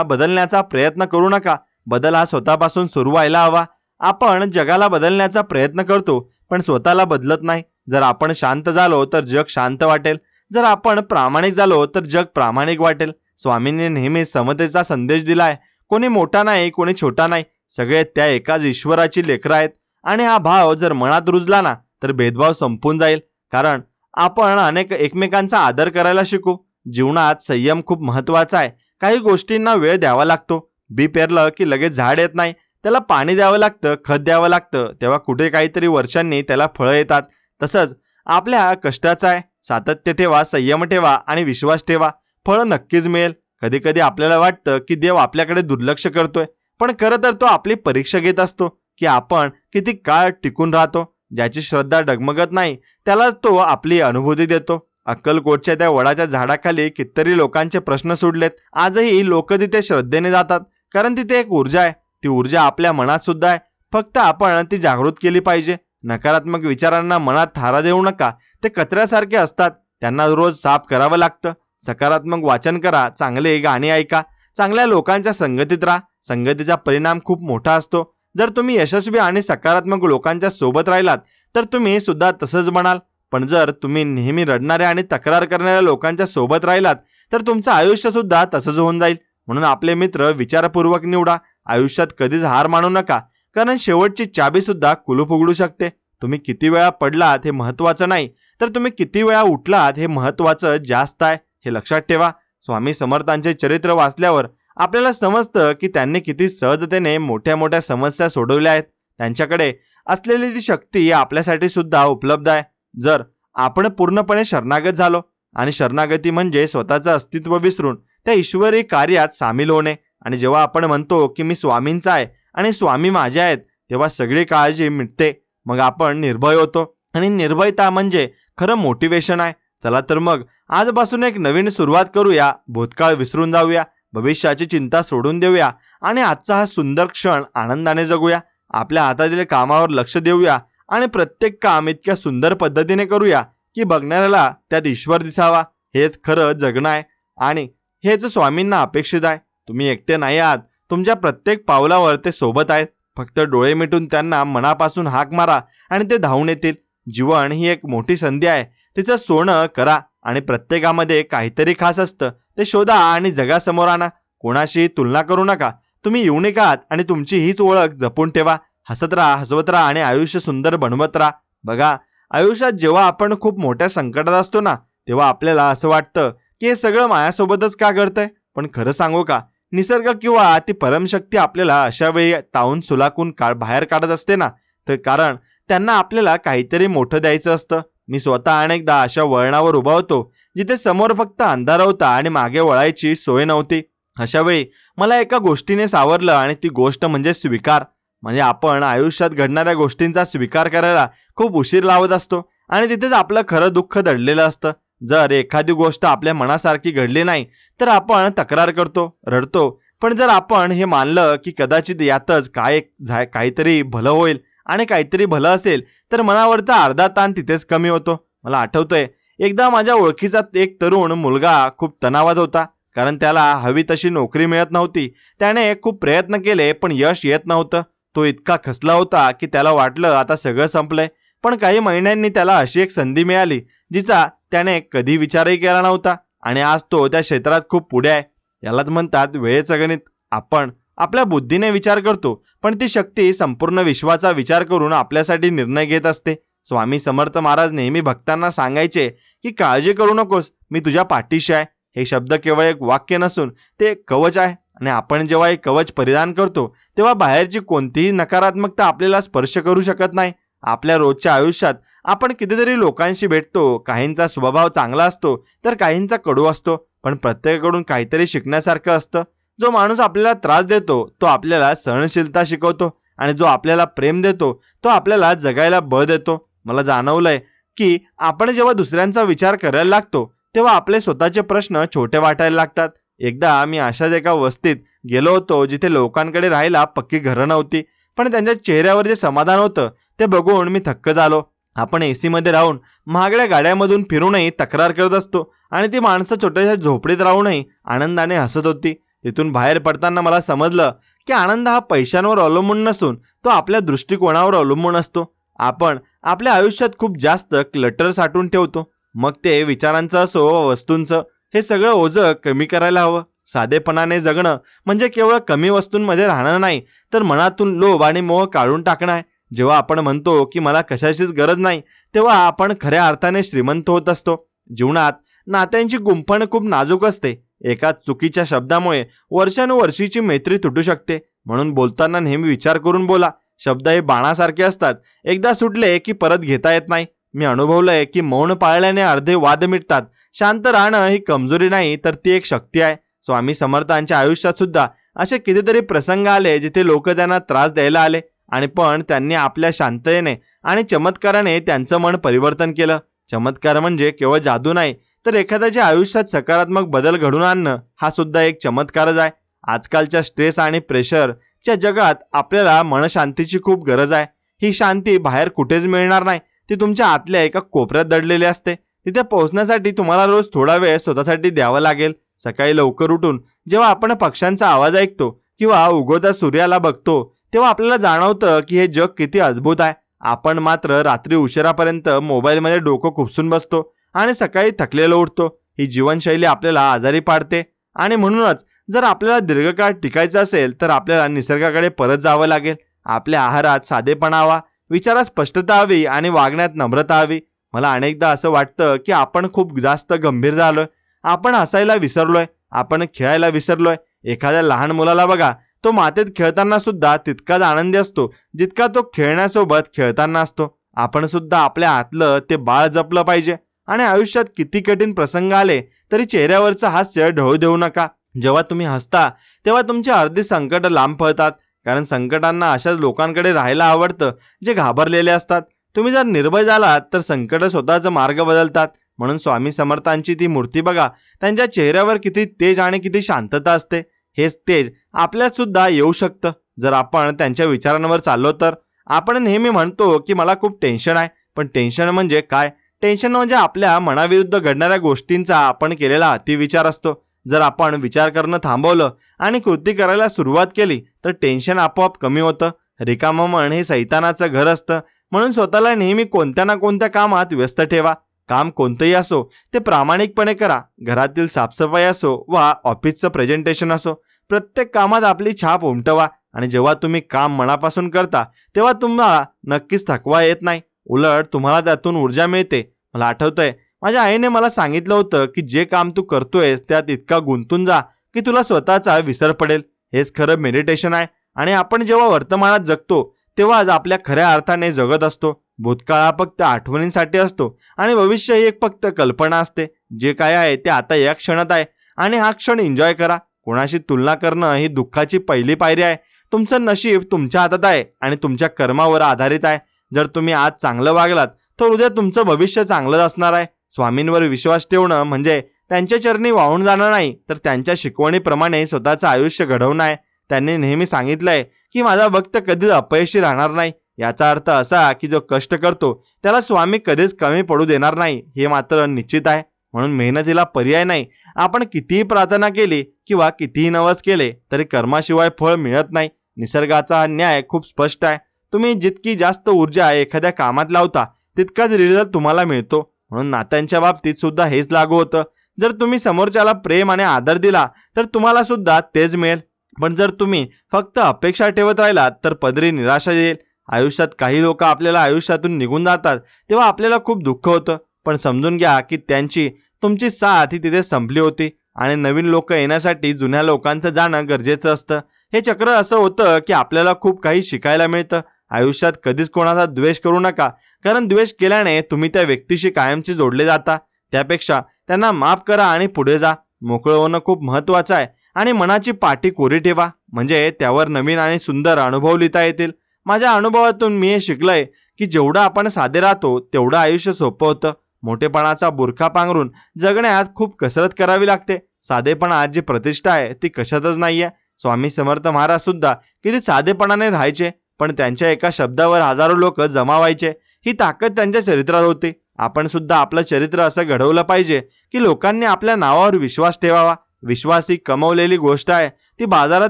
Speaker 1: बदलण्याचा प्रयत्न करू नका. बदल हा स्वतःपासून सुरू व्हायला हवा. आपण जगाला बदलण्याचा प्रयत्न करतो, पण स्वतःला बदलत नाही. जर आपण शांत झालो तर जग शांत वाटेल. जर आपण प्रामाणिक झालो तर जग प्रामाणिक वाटेल. स्वामींनी नेहमी समतेचा संदेश दिलाय. कोणी मोठा नाही, कोणी छोटा नाही, सगळे त्या एकाच ईश्वराची लेकरं आहेत. आणि हा भाव जर मनात रुजला ना तर भेदभाव संपून जाईल. कारण आपण एकमेकांचा आदर करायला शिकू. जीवनात संयम खूप महत्वाचा आहे. काही गोष्टींना वेळ द्यावा लागतो. बी पेरलं की लगेच झाड येत नाही. त्याला पाणी द्यावं लागतं, खत द्यावं लागतं, तेव्हा कुठे काहीतरी वर्षांनी त्याला फळं येतात. तसंच आपल्या कष्टाचा आहे. सातत्य ठेवा, संयम ठेवा आणि विश्वास ठेवा. फळं नक्कीच मिळेल. कधी कधी आपल्याला वाटतं की देव आपल्याकडे दुर्लक्ष करतोय, पण खरं तर तो आपली परीक्षा घेत असतो की आपण किती काळ टिकून राहतो. ज्याची श्रद्धा डगमगत नाही त्याला तो आपली अनुभूती देतो. अक्कलकोटच्या त्या वडाच्या झाडाखाली कितीतरी लोकांचे प्रश्न सुटलेत. आजही लोक तिथे श्रद्धेने जातात, कारण तिथे एक ऊर्जा आहे. ती ऊर्जा आपल्या मनात सुद्धा आहे. फक्त आपण ती जागृत केली पाहिजे. नकारात्मक विचारांना मनात थारा देऊ नका. ते कचऱ्यासारखे असतात, त्यांना रोज साफ करावं लागतं. सकारात्मक वाचन करा, चांगले गाणी ऐका, चांगल्या लोकांच्या संगतीत राहा. संगतीचा परिणाम खूप मोठा असतो. जर तुम्ही यशस्वी आणि सकारात्मक लोकांच्या सोबत राहिलात तर तुम्ही सुद्धा तसंच बनाल. पण जर तुम्ही नेहमी रडणाऱ्या आणि तक्रार करणाऱ्या लोकांच्या सोबत राहिलात तर तुमचं आयुष्य सुद्धा तसंच होऊन जाईल. म्हणून आपले मित्र विचारपूर्वक निवडा. आयुष्यात कधीच हार मानू नका, कारण शेवटची चाबी सुद्धा कुलूप उघडू शकते. तुम्ही किती वेळा पडलात हे महत्त्वाचं नाही, तर तुम्ही किती वेळा उठलात हे महत्त्वाचं जास्त आहे. हे लक्षात ठेवा. स्वामी समर्थांचे चरित्र वाचल्यावर आपल्याला समजतं की त्यांनी किती सहजतेने मोठ्या मोठ्या समस्या सोडवल्या आहेत. त्यांच्याकडे असलेली ती शक्ती आपल्यासाठी सुद्धा उपलब्ध आहे, जर आपण पूर्णपणे शरणागत झालो. आणि शरणागती म्हणजे स्वतःचं अस्तित्व विसरून त्या ईश्वरी कार्यात सामील होणे. आणि जेव्हा आपण म्हणतो की मी स्वामींचा आहे आणि स्वामी माझे आहेत, तेव्हा सगळी काळजी मिटते. मग आपण निर्भय होतो. आणि निर्भयता म्हणजे खरं मोटिवेशन आहे. चला तर मग आजपासून एक नवीन सुरुवात करूया. भूतकाळ विसरून जाऊया, भविष्याची चिंता सोडून देऊया आणि आजचा हा सुंदर क्षण आनंदाने जगूया. आपल्या हातातील कामावर लक्ष देऊया आणि प्रत्येक काम इतक्या सुंदर पद्धतीने करूया की बघणाऱ्याला त्यात ईश्वर दिसावा. हेच खरं जगणं आहे आणि हेच स्वामींना अपेक्षित आहे. तुम्ही एकटे नाही आहात. तुमच्या प्रत्येक पावलावर ते सोबत आहेत. फक्त डोळे मिटून त्यांना मनापासून हाक मारा आणि ते धावून येतील. जीवन ही एक मोठी संधी आहे. तिचं सोनं करा आणि प्रत्येकामध्ये काहीतरी खास असतं ते शोधा आणि जगासमोर आणा. कोणाशी तुलना करू नका. तुम्ही युनिक आहात आणि तुमची हीच ओळख जपून ठेवा. हसत राहा, हसवत राहा आणि आयुष्य सुंदर बनवत राहा. बघा, आयुष्यात जेव्हा आपण खूप मोठ्या संकटात असतो ना, तेव्हा आपल्याला असं वाटतं की हे सगळं माझ्यासोबतच का घडतंय. पण खरं सांगू का, निसर्ग किंवा ती परमशक्ती आपल्याला अशा वेळी तावून सुलाखून बाहेर काढत असते ना, तर कारण त्यांना आपल्याला काहीतरी मोठं द्यायचं असतं. मी स्वतः अनेकदा अशा वळणावर उभा होतो जिथे समोर फक्त अंधार होता आणि मागे वळायची सोय नव्हती. अशा वेळी मला एका गोष्टीने सावरलं आणि ती गोष्ट म्हणजे स्वीकार. म्हणजे आपण आयुष्यात घडणाऱ्या गोष्टींचा स्वीकार करायला खूप उशीर लावत असतो आणि तिथेच आपलं खरं दुःख दडलेलं असतं. जर एखादी गोष्ट आपल्या मनासारखी घडली नाही तर आपण तक्रार करतो, रडतो. पण जर आपण हे मानलं की कदाचित यातच काहीतरी भलं होईल आणि काहीतरी भलं असेल, तर मनावरचा अर्धा ताण तिथेच कमी होतो. मला आठवतंय, एकदा माझ्या ओळखीचा एक तरुण मुलगा खूप तणावात होता, कारण त्याला हवी तशी नोकरी मिळत नव्हती. त्याने खूप प्रयत्न केले पण यश येत नव्हतं. तो इतका खचला होता की त्याला वाटलं आता सगळं संपलंय. पण काही महिन्यांनी त्याला अशी एक संधी मिळाली जिचा त्याने कधी विचारही केला नव्हता आणि आज तो त्या क्षेत्रात खूप पुढे आहे. यालाच म्हणतात वेळेचं गणित. आपण आपल्या बुद्धीने विचार करतो, पण ती शक्ती संपूर्ण विश्वाचा विचार करून आपल्यासाठी निर्णय घेत असते. स्वामी समर्थ महाराज नेहमी भक्तांना सांगायचे की काळजी करू नकोस, मी तुझ्या पाठीशी आहे. हे शब्द केवळ एक वाक्य नसून ते एक कवच आहे. आणि आपण जेव्हा एक कवच परिधान करतो तेव्हा बाहेरची कोणतीही नकारात्मकता आपल्याला स्पर्श करू शकत नाही. आपल्या रोजच्या आयुष्यात आपण कितीतरी लोकांशी भेटतो. काहींचा स्वभाव चांगला असतो तर काहींचा कडू असतो, पण प्रत्येकाकडून काहीतरी शिकण्यासारखं असतं. जो माणूस आपल्याला त्रास देतो तो आपल्याला सहनशीलता शिकवतो आणि जो आपल्याला प्रेम देतो तो आपल्याला जगायला बळ देतो. मला जाणवलंय की आपण जेव्हा दुसऱ्यांचा विचार करायला लागतो तेव्हा आपले स्वतःचे प्रश्न छोटे वाटायला लागतात. एकदा मी अशाच एका वस्तीत गेलो होतो जिथे लोकांकडे राहायला पक्की घरं नव्हती, पण त्यांच्या चेहऱ्यावर जे समाधान होतं ते बघून मी थक्क झालो. आपण एसी मध्ये राहून महागड्या गाड्यामधून फिरूनही तक्रार करत असतो आणि ती माणसं छोट्याशा झोपडीत राहूनही आनंदाने हसत होती. तिथून बाहेर पडताना मला समजलं की आनंद हा पैशांवर अवलंबून नसून तो आपल्या दृष्टिकोनावर अवलंबून असतो. आपण आपल्या आयुष्यात खूप जास्त क्लटर साठवून ठेवतो, मग ते विचारांचं असो व वस्तूंचं. हे सगळं ओझं कमी करायला हवं. साधेपणाने जगणं म्हणजे केवळ कमी वस्तूंमध्ये राहणं नाही, तर मनातून लोभ आणि मोह काढून टाकणं आहे. जेव्हा आपण म्हणतो की मला कशाचीच गरज नाही, तेव्हा आपण खऱ्या अर्थाने श्रीमंत होत असतो. जीवनात नात्यांची गुंफण खूप नाजूक असते. एका चुकीच्या शब्दामुळे वर्षानुवर्षीची मैत्री तुटू शकते. म्हणून बोलताना नेहमी विचार करून बोला. शब्द हे बाणासारखे असतात, एकदा सुटले की परत घेता येत नाही. मी अनुभवलंय की मौन पाळल्याने अर्धे वाद मिटतात. शांत राहणं ही कमजोरी नाही, तर ती एक शक्ती आहे. स्वामी समर्थांच्या आयुष्यात सुद्धा असे कितीतरी प्रसंग आले जिथे लोक त्यांना त्रास द्यायला आले आणि पण त्यांनी आपल्या शांततेने आणि चमत्काराने त्यांचं मन परिवर्तन केलं. चमत्कार म्हणजे केवळ जादू नाही, तर एखाद्याच्या आयुष्यात सकारात्मक बदल घडून आणणं हा सुद्धा एक चमत्कारच आहे. आजकालच्या स्ट्रेस आणि प्रेशरच्या जगात आपल्याला मनशांतीची खूप गरज आहे. ही शांती बाहेर कुठेच मिळणार नाही, ती तुमच्या आतल्या एका कोपऱ्यात दडलेली असते. तिथे पोहोचण्यासाठी तुम्हाला रोज थोडा वेळ स्वतःसाठी द्यावा लागेल. सकाळी लवकर उठून जेव्हा आपण पक्ष्यांचा आवाज ऐकतो किंवा उगवत्या सूर्याला बघतो तेव्हा आपल्याला जाणवतं की हे जग किती अद्भुत आहे. आपण मात्र रात्री उशिरापर्यंत मोबाईलमध्ये डोकं खुपसून बसतो आणि सकाळी थकलेलो उठतो. ही जीवनशैली आपल्याला आजारी पाडते आणि म्हणूनच जर आपल्याला दीर्घकाळ टिकायचं असेल तर आपल्याला निसर्गाकडे परत जावं लागेल. आपल्या आहारात साधेपणा हवा, विचारात स्पष्टता हवी आणि वागण्यात नम्रता हवी. मला अनेकदा असं वाटतं की आपण खूप जास्त गंभीर झालोय. आपण हसायला विसरलोय, आपण खेळायला विसरलोय. एखाद्या लहान मुलाला बघा, तो मातीत खेळताना सुद्धा तितकाच आनंदी असतो जितका तो खेळण्यासोबत खेळताना असतो. आपण सुद्धा आपल्या आतलं ते बाळ जपलं पाहिजे आणि आयुष्यात किती कठीण प्रसंग आले तरी चेहऱ्यावरचं हास्य ढळू देऊ नका. जेव्हा तुम्ही हसता तेव्हा तुमची अर्धी संकट लांब पळतात, कारण संकटांना अशाच लोकांकडे राहायला आवडतं जे घाबरलेले असतात. तुम्ही जर निर्भय झालात तर संकट स्वतःचा मार्ग बदलतात. म्हणून स्वामी समर्थांची ती मूर्ती बघा, त्यांच्या चेहऱ्यावर किती तेज आणि किती शांतता असते. हेच तेज आपल्यात सुद्धा येऊ शकतं जर आपण त्यांच्या विचारांवर चाललो तर. आपण नेहमी म्हणतो की मला खूप टेन्शन आहे, पण टेन्शन म्हणजे काय? टेन्शन म्हणजे आपल्या मनाविरुद्ध घडणाऱ्या गोष्टींचा आपण केलेला अतिविचार असतो. जर आपण विचार करणं थांबवलं आणि कृती करायला सुरुवात केली तर टेन्शन आपोआप कमी होतं. रिकामं मन हे सैतानाचं घर असतं. म्हणून स्वतःला नेहमी कोणत्या ना कोणत्या कामात व्यस्त ठेवा. काम कोणतंही असो ते प्रामाणिकपणे करा. घरातील साफसफाई असो वा ऑफिसचं प्रेझेंटेशन असो, प्रत्येक कामात आपली छाप उमटवा. आणि जेव्हा तुम्ही काम मनापासून करता तेव्हा तुम्हाला नक्कीच थकवा येत नाही, उलट तुम्हाला त्यातून ऊर्जा मिळते. मला आठवतंय, माझ्या आईने मला सांगितलं होतं की जे काम तू करतोयस त्यात इतका गुंतून जा की तुला स्वतःचा विसर पडेल. हेच खरं मेडिटेशन आहे. आणि आपण जेव्हा वर्तमानात जगतो तेव्हाच आपल्या खऱ्या अर्थाने जगत असतो. भूतकाळ हा फक्त आठवणींसाठी असतो आणि भविष्य ही एक फक्त कल्पना असते. जे काय आहे ते आता या क्षणात आहे आणि हा क्षण एन्जॉय करा. कोणाशी तुलना करणं ही दुःखाची पहिली पायरी आहे. तुमचं नशीब तुमच्या हातात आहे आणि तुमच्या कर्मावर आधारित आहे. जर तुम्ही आज चांगलं वागलात तर उद्या तुमचं भविष्य चांगलंच असणार आहे. स्वामींवर विश्वास ठेवणं म्हणजे त्यांच्या चरणी वाहून जाणं नाही, तर त्यांच्या शिकवणीप्रमाणे स्वतःचं आयुष्य घडवणं आहे. त्यांनी नेहमी सांगितलंय की माझा भक्त कधीच अपयशी राहणार नाही. याचा अर्थ असा की जो कष्ट करतो त्याला स्वामी कधीच कमी पडू देणार नाही, हे मात्र निश्चित आहे. म्हणून मेहनतीला पर्याय नाही. आपण कितीही प्रार्थना केली किंवा कितीही नवस केले तरी कर्माशिवाय फळ मिळत नाही. निसर्गाचा हा न्याय खूप स्पष्ट आहे. तुम्ही जितकी जास्त ऊर्जा एखाद्या कामात लावता तितकाच रिझल्ट तुम्हाला मिळतो. म्हणून नात्यांच्या बाबतीत सुद्धा हेच लागू होतं. जर तुम्ही समोरच्याला प्रेम आणि आदर दिला तर तुम्हाला सुद्धा तेच मिळेल. पण जर तुम्ही फक्त अपेक्षा ठेवत राहिलात तर पदरी निराशा येईल. आयुष्यात काही लोक आपल्याला आयुष्यातून निघून जातात तेव्हा आपल्याला खूप दुःख होतं, पण समजून घ्या की त्यांची तुमची साथ ही तिथे संपली होती आणि नवीन लोक येण्यासाठी जुन्या लोकांचं जाणं गरजेचं असतं. हे चक्र असं होतं की आपल्याला खूप काही शिकायला मिळतं. आयुष्यात कधीच कोणाचा द्वेष करू नका, कारण द्वेष केल्याने तुम्ही त्या व्यक्तीशी कायमचे जोडले जाता. त्यापेक्षा त्यांना माफ करा आणि पुढे जा. मोकळं होणं खूप महत्त्वाचं आहे आणि मनाची पाटी कोरी ठेवा, म्हणजे त्यावर नवीन आणि सुंदर अनुभव लिहिता येतील. माझ्या अनुभवातून मी हे शिकलंय की जेवढं आपण साधे राहतो तेवढं आयुष्य सोपं होतं. मोठेपणाचा बुरखा पांघरून जगण्यात खूप कसरत करावी लागते. साधेपणात जी प्रतिष्ठा आहे ती कशातच नाहीये. स्वामी समर्थ महाराज सुद्धा किती साधेपणाने राहायचे, पण त्यांच्या एका शब्दावर हजारो लोक जमा व्हायचे. ही ताकद त्यांच्या चरित्रात होती. आपण सुद्धा आपलं चरित्र असं घडवलं पाहिजे की लोकांनी आपल्या नावावर विश्वास ठेवावा. विश्वास ही कमवलेली गोष्ट आहे, ती बाजारात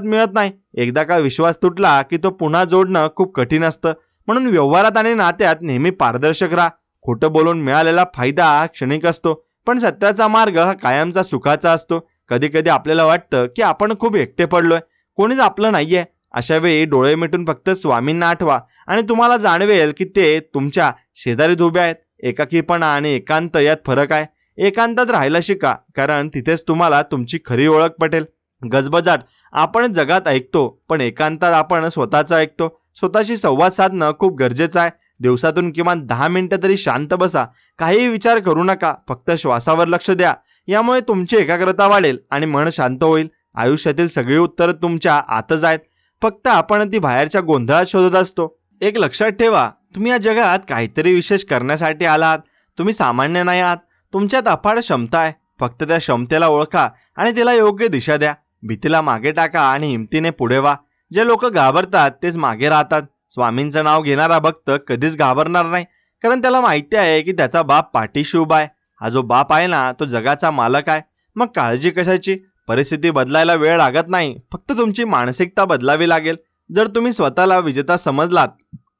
Speaker 1: मिळत नाही. एकदा का विश्वास तुटला की तो पुन्हा जोडणं खूप कठीण असतं. म्हणून व्यवहारात आणि नात्यात नेहमी पारदर्शक राहा. खोटं बोलून मिळालेला फायदा हा क्षणिक असतो, पण सत्याचा मार्ग हा कायमचा सुखाचा असतो. कधी कधी आपल्याला वाटतं की आपण खूप एकटे पडलोय, कोणीच आपलं नाहीये. अशा वेळी डोळे मिटून फक्त स्वामींना आठवा आणि तुम्हाला जाणवेल की ते तुमच्या शेजारीत उभे आहेत. एकाकीपणा आणि एकांत यात फरक आहे. एकांतात राहायला शिका, कारण तिथेच तुम्हाला तुमची खरी ओळख पटेल. गजबजाट आपण जगात ऐकतो, पण एकांतात आपण स्वतःचं ऐकतो. स्वतःशी संवाद साधणं खूप गरजेचं आहे. दिवसातून किमान 10 मिनिटं तरी शांत बसा. काहीही विचार करू नका, फक्त श्वासावर लक्ष द्या. यामुळे तुमची एकाग्रता वाढेल आणि मन शांत होईल. आयुष्यातील सगळी उत्तरं तुमच्या आतच आहेत, फक्त आपण ती बाहेरच्या गोंधळात शोधत असतो. एक लक्षात ठेवा, तुम्ही या जगात काहीतरी विशेष करण्यासाठी आलात. तुम्ही सामान्य नाही आहात. तुमच्यात अफाट क्षमता आहे. फक्त त्या क्षमतेला ओळखा आणि तिला योग्य दिशा द्या. भीतीला मागे टाका आणि हिमतीने पुढे व्हा. जे लोक घाबरतात तेच मागे राहतात. स्वामींचं नाव घेणारा भक्त कधीच घाबरणार नाही, कारण त्याला माहिती आहे की त्याचा बाप पाठीशी उभा आहे. हा जो बाप आहे ना, तो जगाचा मालक आहे. मग काळजी कशाची? परिस्थिती बदलायला वेळ लागत नाही, फक्त तुमची मानसिकता बदलावी लागेल. जर तुम्ही स्वतःला विजेता समजलात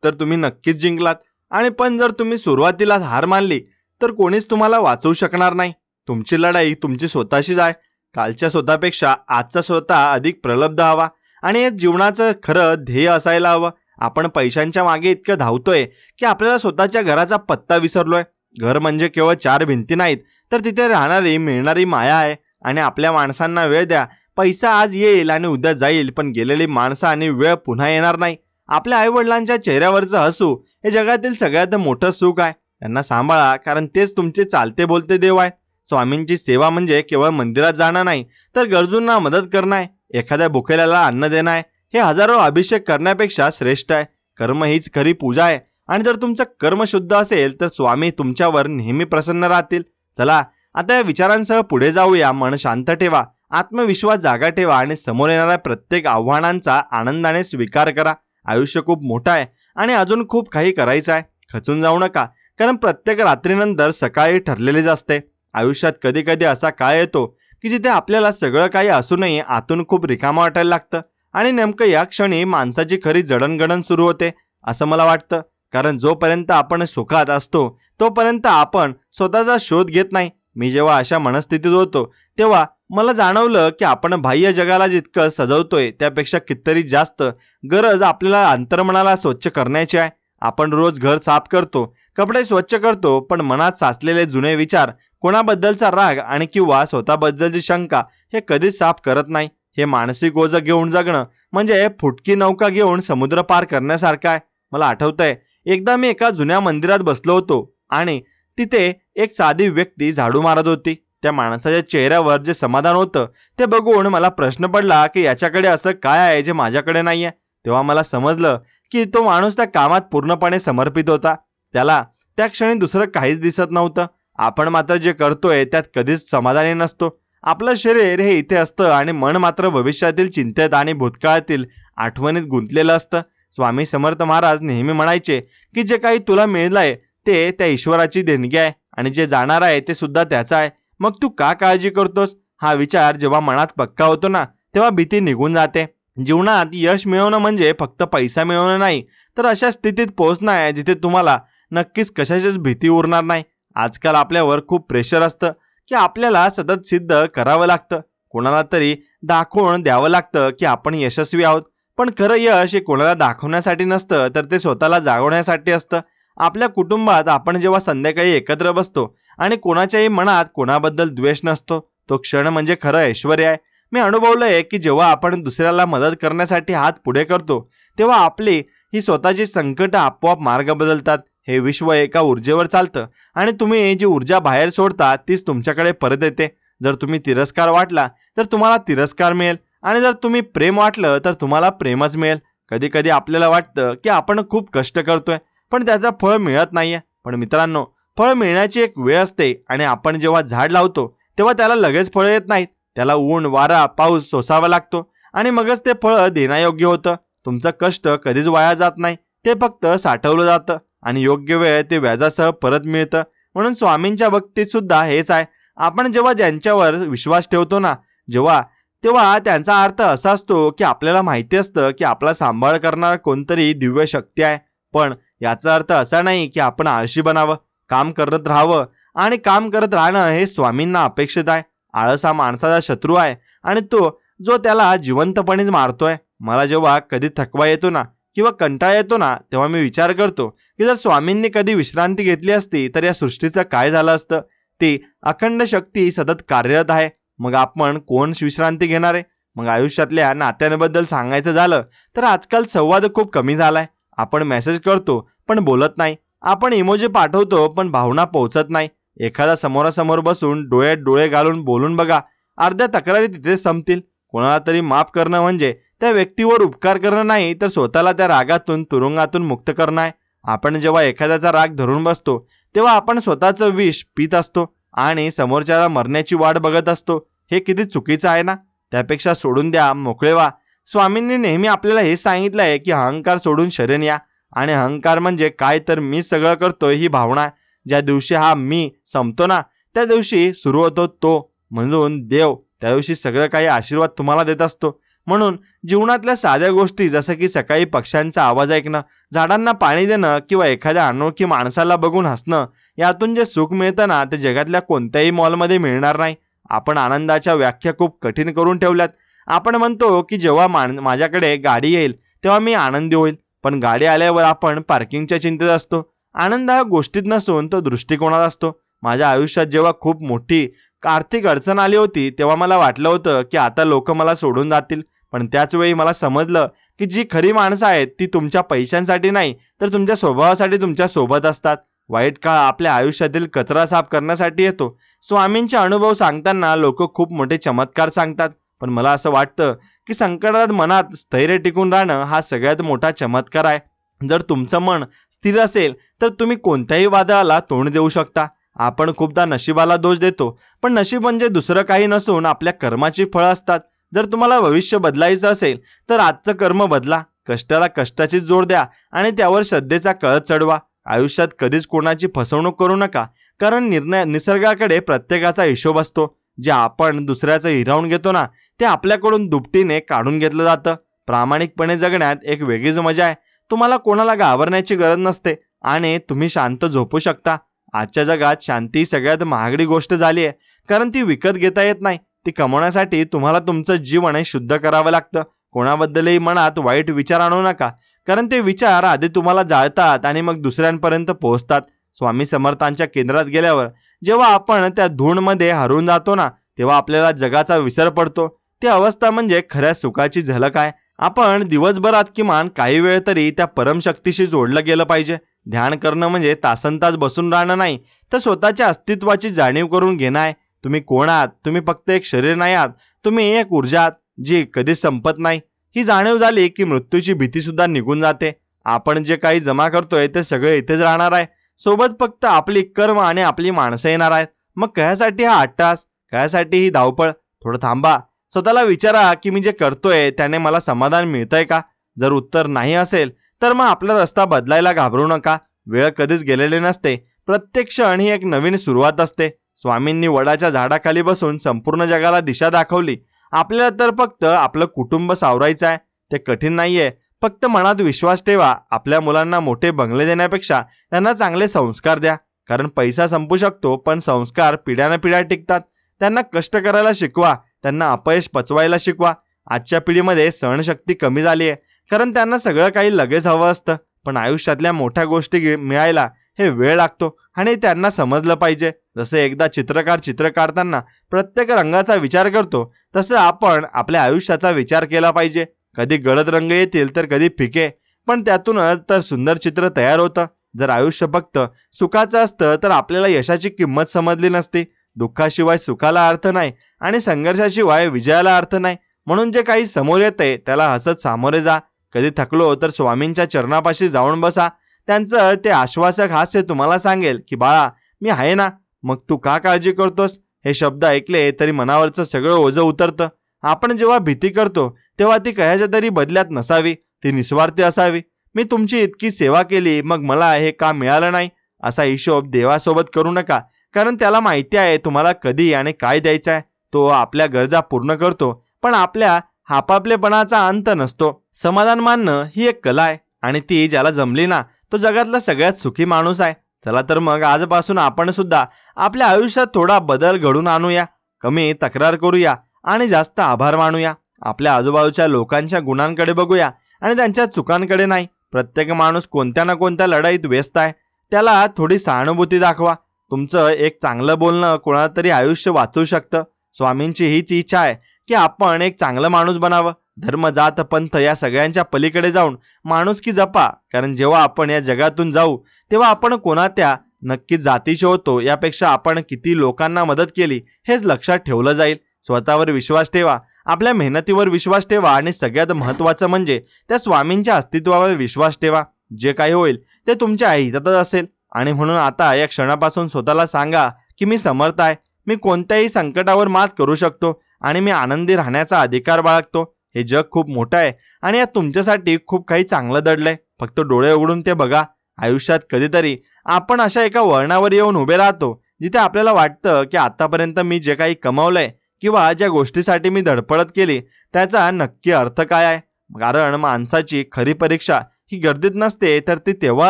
Speaker 1: तर तुम्ही नक्कीच जिंकलात, आणि पण जर तुम्ही सुरुवातीला हार मानली तर कोणीच तुम्हाला वाचवू शकणार नाही. तुमची लढाई तुमची स्वतःशीच आहे. कालच्या स्वतःपेक्षा आजचा स्वतः अधिक प्रलब्ध हवा, आणि हे जीवनाचं खरं ध्येय असायला हवं. आपण पैशांच्या मागे इतकं धावतोय की आपल्याला स्वतःच्या घराचा पत्ता विसरलोय. घर म्हणजे केवळ चार भिंती नाहीत, तर तिथे राहणारी मिळणारी माया आहे. आणि आपल्या माणसांना वेळ द्या. पैसा आज येईल आणि उद्या जाईल, पण गेलेली माणसं आणि वेळ पुन्हा येणार नाही. आपल्या आईवडिलांच्या चेहऱ्यावरचं हसू हे जगातील सगळ्यात मोठं सुख आहे. त्यांना सांभाळा, कारण तेच तुमचे चालते बोलते देव आहे. स्वामींची सेवा म्हणजे केवळ मंदिरात जाणं नाही, तर गरजूंना मदत करणं आहे. एखाद्या भुकेल्याला अन्न देणं आहे. हे हजारो अभिषेक करण्यापेक्षा श्रेष्ठ आहे. कर्म हीच खरी पूजा आहे. आणि जर तुमचं कर्म शुद्ध असेल तर स्वामी तुमच्यावर नेहमी प्रसन्न राहतील. चला, आता या विचारांसह पुढे जाऊया. मन शांत ठेवा, आत्मविश्वास जागा ठेवा, आणि समोर येणाऱ्या प्रत्येक आव्हानांचा आनंदाने स्वीकार करा. आयुष्य खूप मोठं आहे आणि अजून खूप काही करायचं आहे. खचून जाऊ नका, कारण प्रत्येक रात्रीनंतर सकाळी ठरलेलीच असते. आयुष्यात कधी कधी असा काळ येतो की जिथे आपल्याला सगळं काही असूनही आतून खूप रिकामं वाटायला लागतं. आणि नेमकं या क्षणी माणसाची खरी जडणघडण सुरू होते असं मला वाटतं. कारण जोपर्यंत आपण सुखात असतो तोपर्यंत आपण स्वतःचा शोध घेत नाही. मी जेव्हा अशा मनस्थितीत होतो तेव्हा मला जाणवलं की आपण बाह्य जगाला जितकं सजवतोय त्यापेक्षा कितीतरी जास्त गरज आपल्याला अंतर्मनाला स्वच्छ करण्याची आहे. आपण रोज घर साफ करतो, कपडे स्वच्छ करतो, पण मनात साचलेले जुने विचार, कोणाबद्दलचा राग आणि किंवा स्वतःबद्दलची शंका हे कधीच साफ करत नाही. हे मानसिक ओझं घेऊन जगणं म्हणजे फुटकी नौका घेऊन समुद्र पार करण्यासारखं आहे. मला आठवतंय, एकदा मी एका जुन्या मंदिरात बसलो होतो आणि तिथे एक साधी व्यक्ती झाडू मारत होती. त्या माणसाच्या चेहऱ्यावर जे समाधान होतं ते बघून मला प्रश्न पडला की याच्याकडे असं काय आहे जे माझ्याकडे नाहीये. तेव्हा मला समजलं की तो माणूस त्या कामात पूर्णपणे समर्पित होता. त्याला त्या क्षणी दुसरं काहीच दिसत नव्हतं. आपण मात्र जे करतोय त्यात कधीच समाधानी नसतो. आपलं शरीर हे इथे असतं आणि मन मात्र भविष्यातील चिंतेत आणि भूतकाळातील आठवणीत गुंतलेलं असतं. स्वामी समर्थ महाराज नेहमी म्हणायचे की जे काही तुला मिळलंय ते त्या ईश्वराची देणगी आहे, आणि जे जाणार आहे ते सुद्धा त्याचं आहे. मग तू का काळजी करतोस? हा विचार जेव्हा मनात पक्का होतो ना, तेव्हा भीती निघून जाते. जीवनात यश मिळवणं म्हणजे फक्त पैसा मिळवणं नाही, तर अशा स्थितीत पोहोचणं आहे जिथे तुम्हाला नक्कीच कशाचीच भीती उरणार नाही. आजकाल आपल्यावर खूप प्रेशर असतं की आपल्याला सतत सिद्ध करावं लागतं. कोणाला तरी दाखवून द्यावं लागतं की आपण यशस्वी आहोत. पण खरं यश हे कोणाला दाखवण्यासाठी नसतं, तर ते स्वतःला जागवण्यासाठी असतं. आपल्या कुटुंबात आपण जेव्हा संध्याकाळी एकत्र बसतो आणि कोणाच्याही मनात कोणाबद्दल द्वेष नसतो, तो क्षण म्हणजे खरं ऐश्वर आहे. मी अनुभवलंय की जेव्हा आपण दुसऱ्याला मदत करण्यासाठी हात पुढे करतो तेव्हा आपली ही स्वतःची संकट आपोआप मार्ग बदलतात. हे विश्व एका ऊर्जेवर चालतं आणि तुम्ही जी ऊर्जा बाहेर सोडता तीच तुमच्याकडे परत येते. जर तुम्ही तिरस्कार वाटला तर तुम्हाला तिरस्कार मिळेल, आणि जर तुम्ही प्रेम वाटलं तर तुम्हाला प्रेमच मिळेल. कधी कधी आपल्याला वाटतं की आपण खूप कष्ट करतोय पण त्याचं फळ मिळत नाहीये. पण मित्रांनो, फळ मिळण्याची एक वेळ असते, आणि आपण जेव्हा झाड लावतो तेव्हा त्याला लगेच फळ येत नाहीत. त्याला ऊन, वारा, पाऊस सोसावा लागतो, आणि मगच ते फळ देण्यायोग्य होतं. तुमचं कष्ट कधीच वाया जात नाही, ते फक्त साठवलं जातं आणि योग्य वेळ ते व्याजासह परत मिळतं. म्हणून स्वामींच्या बाबतीत सुद्धा हेच आहे. आपण जेव्हा ज्यांच्यावर विश्वास ठेवतो ना, जेव्हा तेव्हा त्यांचा अर्थ असा असतो की आपल्याला माहिती असतं की आपला सांभाळ करणारा कोणतरी दिव्य शक्ती आहे. पण याचा अर्थ असा नाही की आपण आळशी बनावं. काम करत राहावं, आणि काम करत राहणं हे स्वामींना अपेक्षित आहे. आळस हा माणसाचा शत्रू आहे, आणि तो जो त्याला जिवंतपणेच मारतोय. मला जेव्हा कधी थकवा येतो ना किंवा कंटाळा येतो ना, तेव्हा मी विचार करतो की जर स्वामींनी कधी विश्रांती घेतली असती तर या सृष्टीचं काय झालं असतं. ती अखंड शक्ती सतत कार्यरत आहे. मग आपण कोण विश्रांती घेणार आहे? मग आयुष्यातल्या नात्यांबद्दल सांगायचं झालं तर आजकाल संवाद खूप कमी झालाय. आपण मेसेज करतो पण बोलत नाही. आपण इमोजी पाठवतो पण भावना पोहोचत नाही. एखादा समोरासमोर बसून डोळ्यात डोळे घालून बोलून बघा, अर्ध्या तक्रारी तिथेच संपतील. कोणाला तरी माफ करणं म्हणजे त्या व्यक्तीवर उपकार करणं नाही, तर स्वतःला त्या रागातून, तुरुंगातून मुक्त करणं आहे. आपण जेव्हा एखाद्याचा राग धरून बसतो तेव्हा आपण स्वतःचं विष पित असतो आणि समोरच्याला मरण्याची वाट बघत असतो. हे किती चुकीचं आहे ना. त्यापेक्षा सोडून द्या, मोकळे व्हा. स्वामींनी नेहमी आपल्याला हे सांगितलं आहे की अहंकार सोडून शरण या. आणि अहंकार म्हणजे काय, तर मी सगळं करतोय ही भावना. ज्या दिवशी हा मी संपतो ना, त्या दिवशी सुरू होतो तो, म्हणून देव त्या दिवशी सगळं काही आशीर्वाद तुम्हाला देत असतो. म्हणून जीवनातल्या साध्या गोष्टी जसं की सकाळी पक्ष्यांचा आवाज ऐकणं, झाडांना पाणी देणं किंवा एखाद्या अनोळखी माणसाला बघून हसणं, यातून जे सुख मिळतं ना ते जगातल्या कोणत्याही मॉलमध्ये मिळणार नाही. आपण आनंदाच्या व्याख्या खूप कठीण करून ठेवल्यात. आपण म्हणतो की जेव्हा माझ्याकडे गाडी येईल तेव्हा मी आनंदी होईल, पण गाडी आल्यावर आपण पार्किंगच्या चिंतेत असतो. आनंद हा गोष्टीत नसून तो दृष्टिकोनात असतो. माझ्या आयुष्यात जेव्हा खूप मोठी आर्थिक अडचण आली होती तेव्हा मला वाटलं होतं की आता लोक मला सोडून जातील, पण त्याच वेळी मला समजलं की जी खरी माणसं आहेत ती तुमच्या पैशांसाठी नाही तर तुमच्या स्वभावासाठी तुमच्या सोबत असतात. वाईट काळ आपल्या आयुष्यातील कचरा साफ करण्यासाठी येतो. स्वामींचे अनुभव सांगताना लोक खूप मोठे चमत्कार सांगतात, पण मला असं वाटतं की संकटात मनात स्थैर्य टिकून राहणं हा सगळ्यात मोठा चमत्कार आहे. जर तुमचं मन स्थिर असेल तर तुम्ही कोणत्याही वादळाला तोंड देऊ शकता. आपण खूपदा नशिबाला दोष देतो, पण नशीब म्हणजे दुसरं काही नसून आपल्या कर्माची फळं असतात. जर तुम्हाला भविष्य बदलायचं असेल तर आजचं कर्म बदला, कष्टाला कष्टाची जोड द्या आणि त्यावर श्रद्धेचा कळस चढवा. आयुष्यात कधीच कोणाची फसवणूक करू नका, कारण निसर्गाकडे प्रत्येकाचा हिशोब असतो. जे आपण दुसऱ्याचं हिरावून घेतो ना ते आपल्याकडून दुपटीने काढून घेतलं जातं. प्रामाणिकपणे जगण्यात एक वेगळीच मजा आहे. तुम्हाला कोणाला घाबरण्याची गरज नसते आणि तुम्ही शांत झोपू शकता. आजच्या जगात शांती सगळ्यात महागडी गोष्ट झाली आहे, कारण ती विकत घेता येत नाही. ती कमवण्यासाठी तुम्हाला तुमचं जीवन शुद्ध करावं लागतं. कोणाबद्दलही मनात वाईट विचार आणू नका, कारण ते विचार आधी तुम्हाला जाळतात आणि मग दुसऱ्यांपर्यंत पोहोचतात. स्वामी समर्थांच्या केंद्रात गेल्यावर जेव्हा आपण त्या धूणमध्ये हरवून जातो ना तेव्हा आपल्याला जगाचा विसर पडतो. ती अवस्था म्हणजे खऱ्या सुखाची झलक आहे. आपण दिवसभरात किमान काही वेळ तरी त्या परमशक्तीशी जोडलं गेलं पाहिजे. ध्यान करणं म्हणजे तासनतास बसून राहणं नाही, तर स्वतःच्या अस्तित्वाची जाणीव करून घेणं आहे. तुम्ही कोण आहात? तुम्ही फक्त एक शरीर नाही आहात, तुम्ही एक ऊर्जा आहात जी कधीच संपत नाही. ही जाणीव झाली की मृत्यूची भीती सुद्धा निघून जाते. आपण जे काही जमा करतोय ते सगळे इथेच राहणार आहे. सोबत फक्त आपली कर्म आणि आपली माणसं येणार आहेत. मग कशासाठी हा अट्टास, कशासाठी ही धावपळ? थोडं थांबा. स्वतःला विचारा की मी जे करतोय त्याने मला समाधान मिळतंय का? जर उत्तर नाही असेल तर मग आपला रस्ता बदलायला घाबरू नका. वेळ कधीच गेलेली नसते. प्रत्येक क्षण ही एक नवीन सुरुवात असते. स्वामींनी वडाच्या झाडाखाली बसून संपूर्ण जगाला दिशा दाखवली. आपल्याला तर फक्त आपलं कुटुंब सावरायचं आहे. ते कठीण नाहीये. फक्त मनात विश्वास ठेवा. आपल्या मुलांना मोठे बंगले देण्यापेक्षा त्यांना चांगले संस्कार द्या, कारण पैसा संपू शकतो पण संस्कार पिढ्यानपिढ्या टिकतात. त्यांना कष्ट करायला शिकवा, त्यांना अपयश पचवायला शिकवा. आजच्या पिढीमध्ये सहनशक्ती कमी झाली आहे, कारण त्यांना सगळं काही लगेच हवं असतं. पण आयुष्यातल्या मोठ्या गोष्टी मिळायला हे वेळ लागतो आणि त्यांना समजलं पाहिजे. जसे एकदा चित्रकार चित्र काढताना प्रत्येक रंगाचा विचार करतो, तसं आपण आपल्या आयुष्याचा विचार केला पाहिजे. कधी गडद रंग येतील तर कधी फिके, पण त्यातूनच तर सुंदर चित्र तयार होतं. जर आयुष्य फक्त सुखाचं असतं तर आपल्याला यशाची किंमत समजली नसती. दुःखाशिवाय सुखाला अर्थ नाही आणि संघर्षाशिवाय विजयाला अर्थ नाही. म्हणून जे काही समोर येतंय त्याला हसत सामोरे जा. कधी थकलो तर स्वामींच्या चरणापाशी जाऊन बसा. त्यांचं ते आश्वासक हास्य तुम्हाला सांगेल की बाळा, मी आहे ना, मग तू का काळजी करतोस? हे शब्द ऐकले तरी मनावरचं सगळं ओझं उतरतं. आपण जेव्हा भीती करतो तेव्हा ती कशाच्या तरी बदल्यात नसावी, ती निस्वार्थी असावी. मी तुमची इतकी सेवा केली, मग मला हे काम मिळालं नाही, असा हिशोब देवासोबत करू नका, कारण त्याला माहिती आहे तुम्हाला कधी आणि काय द्यायचं आहे. तो आपल्या गरजा पूर्ण करतो, पण आपल्या हापापलेपणाचा अंत नसतो. समाधान मानणं ही एक कला आहे आणि ती ज्याला जमली ना तो जगातला सगळ्यात सुखी माणूस आहे. चला तर मग आजपासून आपण सुद्धा आपल्या आयुष्यात थोडा बदल घडून आणूया. कमी तक्रार करूया आणि जास्त आभार मानूया. आपल्या आजूबाजूच्या लोकांच्या गुणांकडे बघूया आणि त्यांच्या चुकांकडे नाही. प्रत्येक माणूस कोणत्या ना कोणत्या लढाईत व्यस्त आहे. त्याला थोडी सहानुभूती दाखवा. तुमचं एक चांगलं बोलणं कोणाला तरी आयुष्य वाचवू शकतं. स्वामींची हीच इच्छा आहे की आपण एक चांगलं माणूस बनावं. धर्म, जात, पंथ या सगळ्यांच्या पलीकडे जाऊन माणुसकी जपा, कारण जेव्हा आपण या जगातून जाऊ तेव्हा आपण कोणात्या नक्की जातीचे होतो यापेक्षा आपण किती लोकांना मदत केली हेच लक्षात ठेवलं जाईल. स्वतःवर विश्वास ठेवा, आपल्या मेहनतीवर विश्वास ठेवा आणि सगळ्यात महत्त्वाचं म्हणजे त्या स्वामींच्या अस्तित्वावर विश्वास ठेवा. जे काही होईल ते तुमच्या हितातच असेल. आणि म्हणून आता या क्षणापासून स्वतःला सांगा की मी समर्थ आहे, मी कोणत्याही संकटावर मात करू शकतो आणि मी आनंदी राहण्याचा अधिकार बाळगतो. हे जग खूप मोठं आहे आणि यात तुमच्यासाठी खूप काही चांगलं दडलंय. फक्त डोळे उघडून ते बघा. आयुष्यात कधीतरी आपण अशा एका वळणावर येऊन उभे राहतो जिथे आपल्याला वाटतं की आतापर्यंत मी जे काही कमावलंय किंवा ज्या गोष्टीसाठी मी धडपड केली त्याचा नक्की अर्थ काय आहे. कारण माणसाची खरी परीक्षा ही गर्दीत नसते, तर ती तेव्हा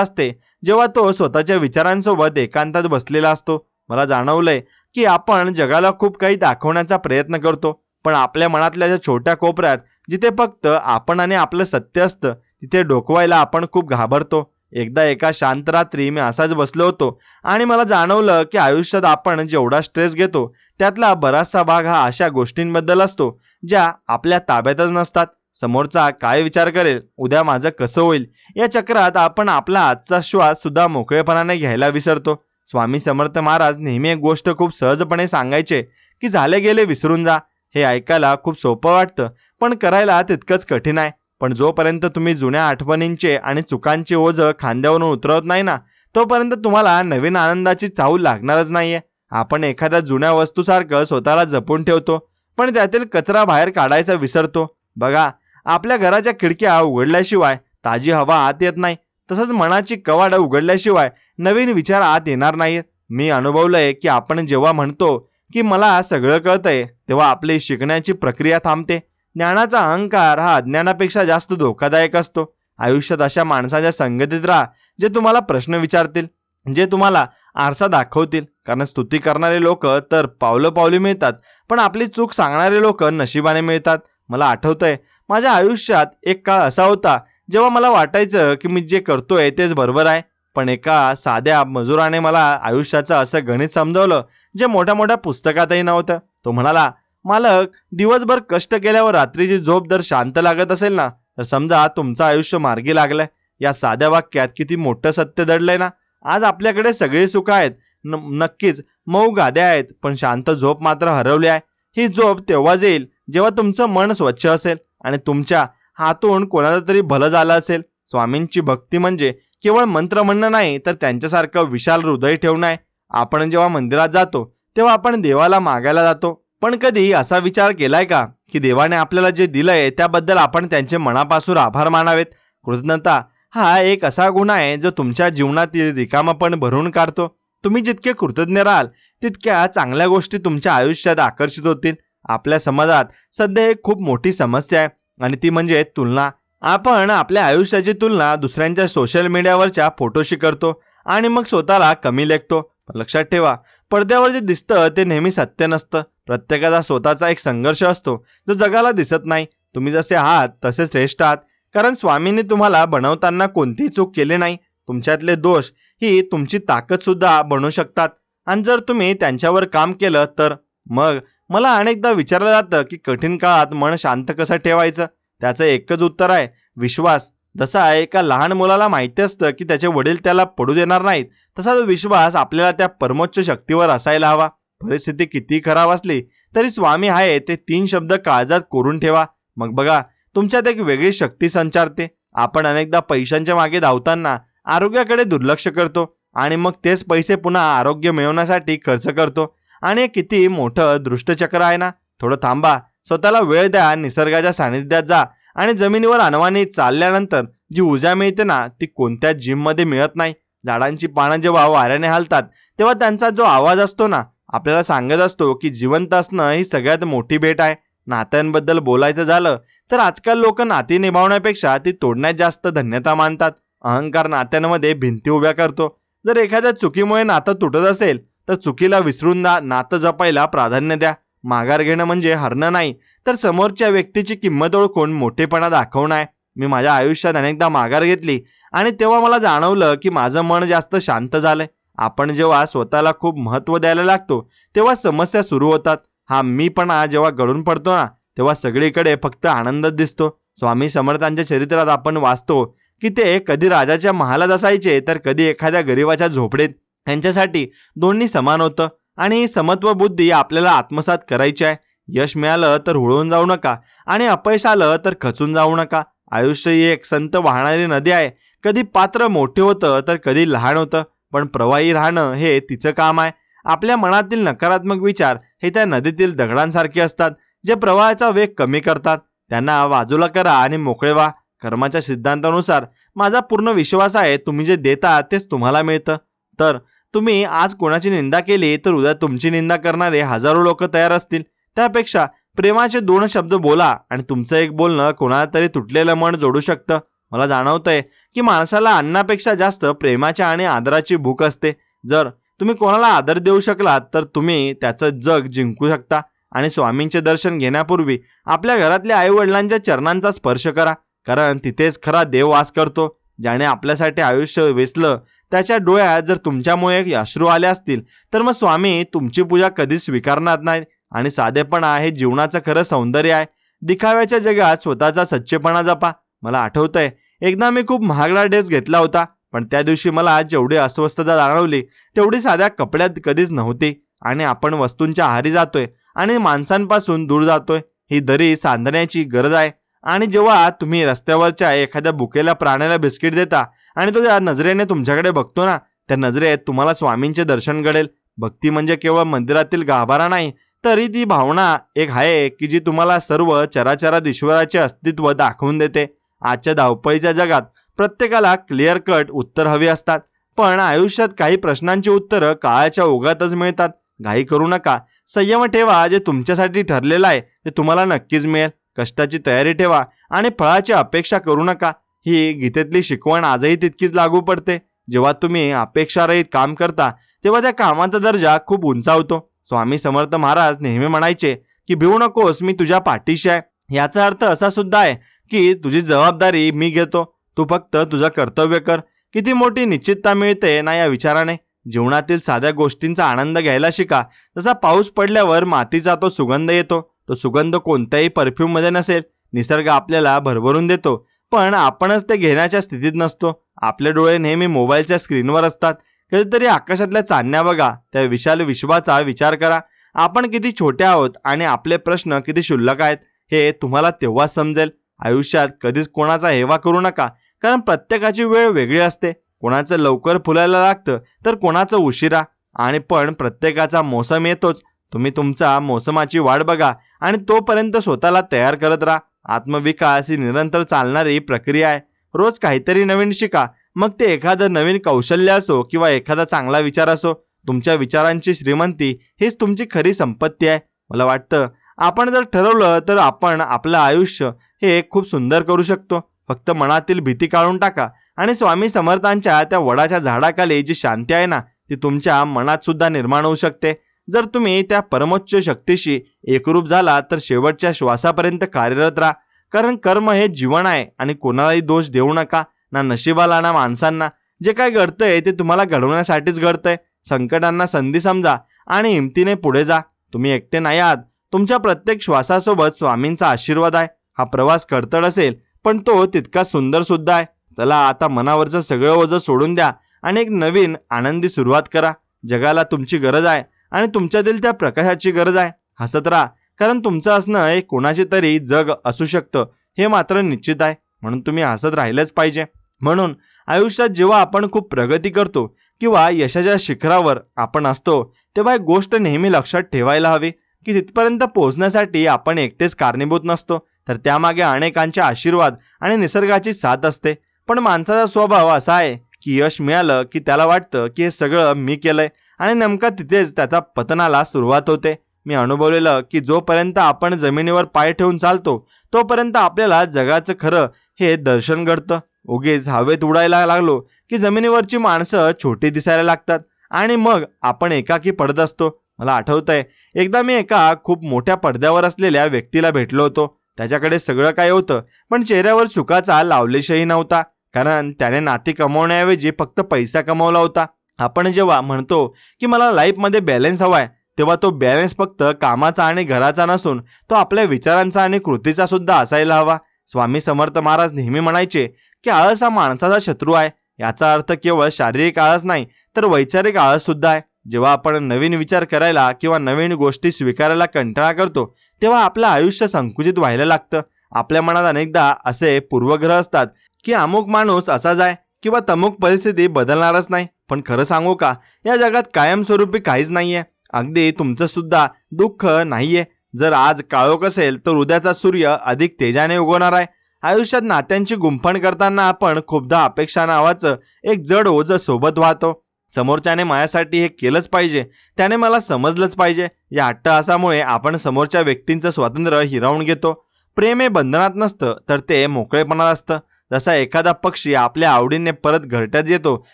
Speaker 1: असते जेव्हा तो स्वतःच्या विचारांसोबत एकांतात बसलेला असतो. मला जाणवलंय की आपण जगाला खूप काही दाखवण्याचा प्रयत्न करतो, पण आपल्या मनातल्या ज्या छोट्या कोपऱ्यात जिथे फक्त आपण आणि आपलं सत्य असतं, तिथे डोकवायला आपण खूप घाबरतो. एकदा एका शांत रात्री मी असाच बसलो होतो आणि मला जाणवलं की आयुष्यात आपण जेवढा स्ट्रेस घेतो त्यातला बराचसा भाग हा अशा गोष्टींबद्दल असतो ज्या आपल्या ताब्यातच नसतात. समोरचा काय विचार करेल, उद्या माझं कसं होईल, या चक्रात आपण आपला आजचा श्वास सुद्धा मोकळेपणाने घ्यायला विसरतो. स्वामी समर्थ महाराज नेहमी एक गोष्ट खूप सहजपणे सांगायचे की झाले गेले विसरून जा. हे ऐकायला खूप सोपं वाटतं, पण करायला तितकंच कठीण आहे. पण जोपर्यंत तुम्ही जुन्या आठवणींचे आणि चुकांचे ओझं खांद्यावरून उतरवत नाही ना, तोपर्यंत तुम्हाला नवीन आनंदाची चाहूल लागणारच नाहीये. आपण एखाद्या जुन्या वस्तूसारखं स्वतःला जपून ठेवतो, पण त्यातील कचरा बाहेर काढायचा विसरतो. बघा, आपल्या घराच्या खिडक्या उघडल्याशिवाय ताजी हवा आत येत नाही, तसंच मनाची कवाडं उघडल्याशिवाय नवीन विचार आत येणार नाहीत. मी अनुभवलंय की आपण जेव्हा म्हणतो की मला सगळं कळतंय, तेव्हा आपली शिकण्याची प्रक्रिया थांबते. ज्ञानाचा अहंकार हा अज्ञानापेक्षा जास्त धोकादायक असतो. आयुष्यात अशा माणसाच्या संगतीत राहा जे तुम्हाला प्रश्न विचारतील, जे तुम्हाला आरसा दाखवतील. कारण स्तुती करणारे लोक तर पावलं पावली मिळतात, पण आपली चूक सांगणारे लोक नशिबाने मिळतात. मला आठवतंय, माझ्या आयुष्यात एक काळ असा होता जेव्हा मला वाटायचं की मी जे करतोय तेच बरोबर आहे. पण एका साध्या मजुराने मला आयुष्याचं असं गणित समजवलं जे मोठ्या मोठ्या पुस्तकातही नव्हतं. तो म्हणाला, मालक, दिवसभर कष्ट केल्यावर रात्रीची झोप जर शांत लागत असेल ना, तर समजा तुमचं आयुष्य मार्गी लागलंय. या साध्या वाक्यात किती मोठं सत्य दडलंय ना. आज आपल्याकडे सगळी सुख आहेत, नक्कीच मऊ गाद्या आहेत, पण शांत झोप मात्र हरवली आहे. ही झोप तेव्हाच येईल जेव्हा तुमचं मन स्वच्छ असेल आणि तुमच्या हातून कोणाला तरी भलं झालं असेल. स्वामींची भक्ती म्हणजे केवळ मंत्र म्हणणं नाही, तर त्यांच्यासारखं विशाल हृदय ठेवणं आहे. आपण जेव्हा मंदिरात जातो तेव्हा आपण देवाला मागायला जातो, पण कधी असा विचार केलाय का की देवाने आपल्याला जे दिलंय त्याबद्दल आपण त्यांचे मनापासून आभार मानावेत. कृतज्ञता हा एक असा गुण आहे जो तुमच्या जीवनातील रिकामपण भरून काढतो. तुम्ही जितके कृतज्ञ राहाल, तितक्या चांगल्या गोष्टी तुमच्या आयुष्यात आकर्षित होतील. आपल्या समाजात सध्या एक खूप मोठी समस्या आहे, आणि ती म्हणजे तुलना. आपण आपल्या आयुष्याची तुलना दुसऱ्यांच्या सोशल मीडियावरच्या फोटोशी करतो आणि मग स्वतःला कमी लेखतो. पण लक्षात ठेवा, पडद्यावर जे दिसतं ते नेहमी सत्य नसतं. प्रत्येकाचा स्वतःचा एक संघर्ष असतो जो जगाला दिसत नाही. तुम्ही जसे आहात तसे श्रेष्ठ आहात, कारण स्वामींनी तुम्हाला बनवताना कोणतीही चूक केली नाही. तुमच्यातले दोष ही तुमची ताकद सुद्धा बनू शकतात, आणि जर तुम्ही त्यांच्यावर काम केलं तर. मग मला अनेकदा विचारलं जातं की कठीण काळात मन शांत कसं ठेवायचं. त्याचं एकच उत्तर आहे, विश्वास. जसा एका लहान मुलाला माहिती असतं की त्याचे वडील त्याला पडू देणार नाहीत, तसाच विश्वास आपल्याला त्या परमोच्च शक्तीवर असायला हवा. परिस्थिती किती खराब असली तरी स्वामी आहे ते 3 शब्द काळजात कोरून ठेवा. मग बघा, तुमच्यात एक वेगळी शक्ती संचारते. आपण अनेकदा पैशांच्या मागे धावताना आरोग्याकडे दुर्लक्ष करतो, आणि मग तेच पैसे पुन्हा आरोग्य मिळवण्यासाठी खर्च करतो. आणि हे किती मोठं दृष्टचक्र आहे ना. थोडं थांबा, स्वतःला वेळ द्या, निसर्गाच्या सानिध्यात जा, आणि जमिनीवर अनवाणी चालल्यानंतर जी ऊर्जा मिळते ना, ती कोणत्या जिममध्ये मिळत नाही. झाडांची पानं जेव्हा वाऱ्याने हालतात तेव्हा त्यांचा जो आवाज असतो ना, आपल्याला सांगत असतो की जिवंत असणं ही सगळ्यात मोठी भेट आहे. नात्यांबद्दल बोलायचं झालं तर आजकाल लोक नाती निभावण्यापेक्षा ती तोडण्यात जास्त धन्यता मानतात. अहंकार नात्यांमध्ये भिंती उभ्या करतो. जर एखाद्या चुकीमुळे नातं तुटत असेल तर चुकीला विसरून नातं जपायला प्राधान्य द्या. माघार घेणं म्हणजे हरणं नाही, तर समोरच्या व्यक्तीची किंमत ओळखून मोठेपणा दाखवणं आहे. मी माझ्या आयुष्यात अनेकदा माघार घेतली आणि तेव्हा मला जाणवलं की माझं मन जास्त शांत झालंय. आपण जेव्हा स्वतःला खूप महत्त्व द्यायला लागतो तेव्हा समस्या सुरू होतात. हा मीपणा जेव्हा गळून पडतो ना, तेव्हा सगळीकडे फक्त आनंदच दिसतो. स्वामी समर्थांच्या चरित्रात आपण वाचतो की ते कधी राजाच्या महालात असायचे तर कधी एखाद्या गरीबाच्या झोपडीत. यांच्यासाठी दोन्ही समान होतं, आणि समत्व बुद्धी आपल्याला आत्मसात करायची आहे. यश मिळालं तर हुळून जाऊ नका, आणि अपयश आलं तर खचून जाऊ नका. आयुष्य ही एक संत वाहणारी नदी आहे. कधी पात्र मोठे होतं तर कधी लहान होतं, पण प्रवाही राहणं हे तिचं काम आहे. आपल्या मनातील नकारात्मक विचार हे त्या नदीतील दगडांसारखे असतात, जे प्रवाहाचा वेग कमी करतात. त्यांना बाजूला करा आणि मोकळे व्हा. कर्माच्या सिद्धांतानुसार माझा पूर्ण विश्वास आहे, तुम्ही जे देता तेच तुम्हाला मिळतं. तर तुम्ही आज कोणाची निंदा केली तर उद्या तुमची निंदा करणारे हजारो लोक तयार असतील. त्यापेक्षा प्रेमाचे 2 शब्द बोला आणि तुमचं एक बोलणं कोणाला तरी तुटलेलं मन जोडू शकतं. मला जाणवतंय की माणसाला अन्नापेक्षा जास्त प्रेमाच्या आणि आदराची भूक असते. जर तुम्ही कोणाला आदर देऊ शकलात तर तुम्ही त्याचं जग जिंकू शकता. आणि स्वामींचे दर्शन घेण्यापूर्वी आपल्या घरातल्या आई वडिलांच्या चरणांचा स्पर्श करा, कारण तिथेच खरा देव वास करतो. ज्याने आपल्यासाठी आयुष्य वेचलं त्याच्या डोळ्यात जर तुमच्यामुळे अश्रू आले असतील तर मग स्वामी तुमची पूजा कधीच स्वीकारणार नाही. आणि साधेपणा हे जीवनाचं खरं सौंदर्य आहे. दिखाव्याच्या जगात स्वतःचा सच्चेपणा जपा. मला आठवतंय एकदा मी खूप महागडा ड्रेस घेतला होता, पण त्या दिवशी मला जेवढी अस्वस्थता जाणवली तेवढी साध्या कपड्यात कधीच नव्हती. आणि आपण वस्तूंच्या आहारी जातोय आणि माणसांपासून दूर जातोय, ही दरी सांधण्याची गरज आहे. आणि जेव्हा तुम्ही रस्त्यावरच्या एखाद्या भुकेल्या प्राण्याला बिस्किट देता आणि तो त्या नजरेने तुमच्याकडे बघतो ना, त्या नजरेत तुम्हाला स्वामींचे दर्शन घडेल. भक्ती म्हणजे केवळ मंदिरातील गाभारा नाही, तरी ती भावना एक आहे की जी तुम्हाला सर्व चराचरात ईश्वराचे अस्तित्व दाखवून देते. आजच्या धावपळीच्या जगात प्रत्येकाला क्लिअर कट उत्तर हवी असतात, पण आयुष्यात काही प्रश्नांची उत्तरं काळाच्या ओघातच मिळतात. घाई करू नका, संयम ठेवा. जे तुमच्यासाठी ठरलेलं आहे ते तुम्हाला नक्कीच मिळेल. कष्टाची तयारी ठेवा आणि फळाची अपेक्षा करू नका. ही गीतेतली शिकवण आजही तितकीच लागू पडते. जेव्हा तुम्ही अपेक्षारहित काम करता तेव्हा त्या कामाचा दर्जा खूप उंचावतो. स्वामी समर्थ महाराज नेहमी म्हणायचे की भिवू नकोस, मी तुझ्या पाठीशी आहे. याचा अर्थ असा सुद्धा आहे की तुझी जबाबदारी मी घेतो, तू फक्त तुझं कर्तव्य कर. किती मोठी निश्चितता मिळते ना या विचाराने. जीवनातील साध्या गोष्टींचा आनंद घ्यायला शिका. जसा पाऊस पडल्यावर मातीचा तो सुगंध येतो, तो सुगंध कोणत्याही परफ्यूममध्ये नसेल. निसर्ग आपल्याला भरभरून देतो, पण आपणच ते घेण्याच्या स्थितीत नसतो. आपले डोळे नेहमी मोबाईलच्या स्क्रीनवर असतात. कधीतरी आकाशातल्या चांदण्या बघा, त्या विशाल विश्वाचा विचार करा. आपण किती छोटे आहोत आणि आपले प्रश्न किती क्षुल्लक आहेत हे तुम्हाला तेव्हा समजेल. आयुष्यात कधीच कोणाचा हेवा करू नका, कारण प्रत्येकाची वेळ वेगळी असते. कोणाचं लवकर फुलायला लागतं तर कोणाचं उशिरा, आणि पण प्रत्येकाचा मोसम येतोच. तुम्ही तुमचा मोसमाची वाट बघा आणि तोपर्यंत स्वतःला तयार करत राहा. आत्मविकास ही निरंतर चालणारी प्रक्रिया आहे. रोज काहीतरी नवीन शिका, मग ते एखादं नवीन कौशल्य असो किंवा एखादा चांगला विचार असो. तुमच्या विचारांची श्रीमंती हीच तुमची खरी संपत्ती आहे. मला वाटतं आपण जर ठरवलं तर आपण आपलं आयुष्य हे खूप सुंदर करू शकतो. फक्त मनातील भीती काढून टाका आणि स्वामी समर्थांच्या त्या वडाच्या झाडाखाली जी शांती आहे ना, ती तुमच्या मनात सुद्धा निर्माण होऊ शकते. जर तुम्ही त्या परमोच्च शक्तीशी एकरूप झाला तर शेवटच्या श्वासापर्यंत कार्यरत राहा. कारण कर्म हे जीवन आहे आणि कोणालाही दोष देऊ नका, ना नशिबाला ना माणसांना. जे काय घडतंय ते तुम्हाला घडवण्यासाठीच घडतंय. संकटांना संधी समजा आणि हिमतीने पुढे जा. तुम्ही एकटे नाही आहात. तुमच्या प्रत्येक श्वासासोबत स्वामींचा आशीर्वाद आहे. हा प्रवास खडतर असेल पण तो तितका सुंदर सुद्धा आहे. चला आता मनावरचं सगळं ओझं सोडून द्या आणि एक नवीन आनंदी सुरुवात करा. जगाला तुमची गरज आहे आणि तुमच्यातील त्या प्रकाशाची गरज आहे. हसत राहा, कारण तुमचं असणं हे कोणाचे तरी जग असू शकतं हे मात्र निश्चित आहे. म्हणून तुम्ही हसत राहिलंच पाहिजे. म्हणून आयुष्यात जेव्हा आपण खूप प्रगती करतो किंवा यशाच्या शिखरावर आपण असतो तेव्हा एक गोष्ट नेहमी लक्षात ठेवायला हवी की तिथपर्यंत पोहोचण्यासाठी आपण एकटेच कारणीभूत नसतो, तर त्यामागे अनेकांचे आशीर्वाद आणि निसर्गाची साथ असते. पण माणसाचा स्वभाव असा आहे की यश मिळालं की त्याला वाटतं की हे सगळं मी केलंय, आणि नेमका तिथेच त्याचा पतनाला सुरुवात होते. मी अनुभवलेलं की जोपर्यंत आपण जमिनीवर पाय ठेवून चालतो तोपर्यंत आपल्याला जगाचं खरं हे दर्शन घडतं. उगीच हवेत उडायला लागलो की जमिनीवरची माणसं छोटी दिसायला लागतात आणि मग आपण एकाकी पडत असतो. मला आठवतंय एकदा मी एका खूप मोठ्या पडद्यावर असलेल्या व्यक्तीला भेटलो होतो. त्याच्याकडे सगळं काय होतं, पण चेहऱ्यावर सुखाचा लावलेशही नव्हता, कारण त्याने नाती कमवण्याऐवजी फक्त पैसा कमवला होता. आपण जेव्हा म्हणतो की मला लाईफमध्ये बॅलन्स हवाय, तेव्हा तो बॅलन्स फक्त कामाचा आणि घराचा नसून तो आपल्या विचारांचा आणि कृतीचा सुद्धा असायला हवा. स्वामी समर्थ महाराज नेहमी म्हणायचे की आळस हा माणसाचा शत्रू आहे. याचा अर्थ केवळ शारीरिक आळस नाही तर वैचारिक आळस सुद्धा आहे. जेव्हा आपण नवीन विचार करायला किंवा नवीन गोष्टी स्वीकारायला कंटाळा करतो तेव्हा आपलं आयुष्य संकुचित व्हायला लागतं. आपल्या मनात अनेकदा असे पूर्वग्रह असतात की अमुक माणूस असाच आहे किंवा तमुक परिस्थिती बदलणारच नाही. पण खरं सांगू का, या जगात कायमस्वरूपी काहीच नाहीये. अगदी तुमचं सुद्धा दुःख नाहीये. जर आज काळोख असेल तर उद्याचा सूर्य अधिक तेजाने उगवणार आहे. आयुष्यात नात्यांची गुंफण करताना आपण खूपदा अपेक्षा नावाचं एक जड ओझं सोबत वाहतो. समोरच्याने माझ्यासाठी हे केलंच पाहिजे, त्याने मला समजलंच पाहिजे, या अट्टहासामुळे आपण समोरच्या व्यक्तींचं स्वातंत्र्य हिरावून घेतो. प्रेम हे बंधनात नसतं, तर ते मोकळेपणात असतं. जसा एखादा पक्षी आपल्या आवडीने परत घरट्यात येतो,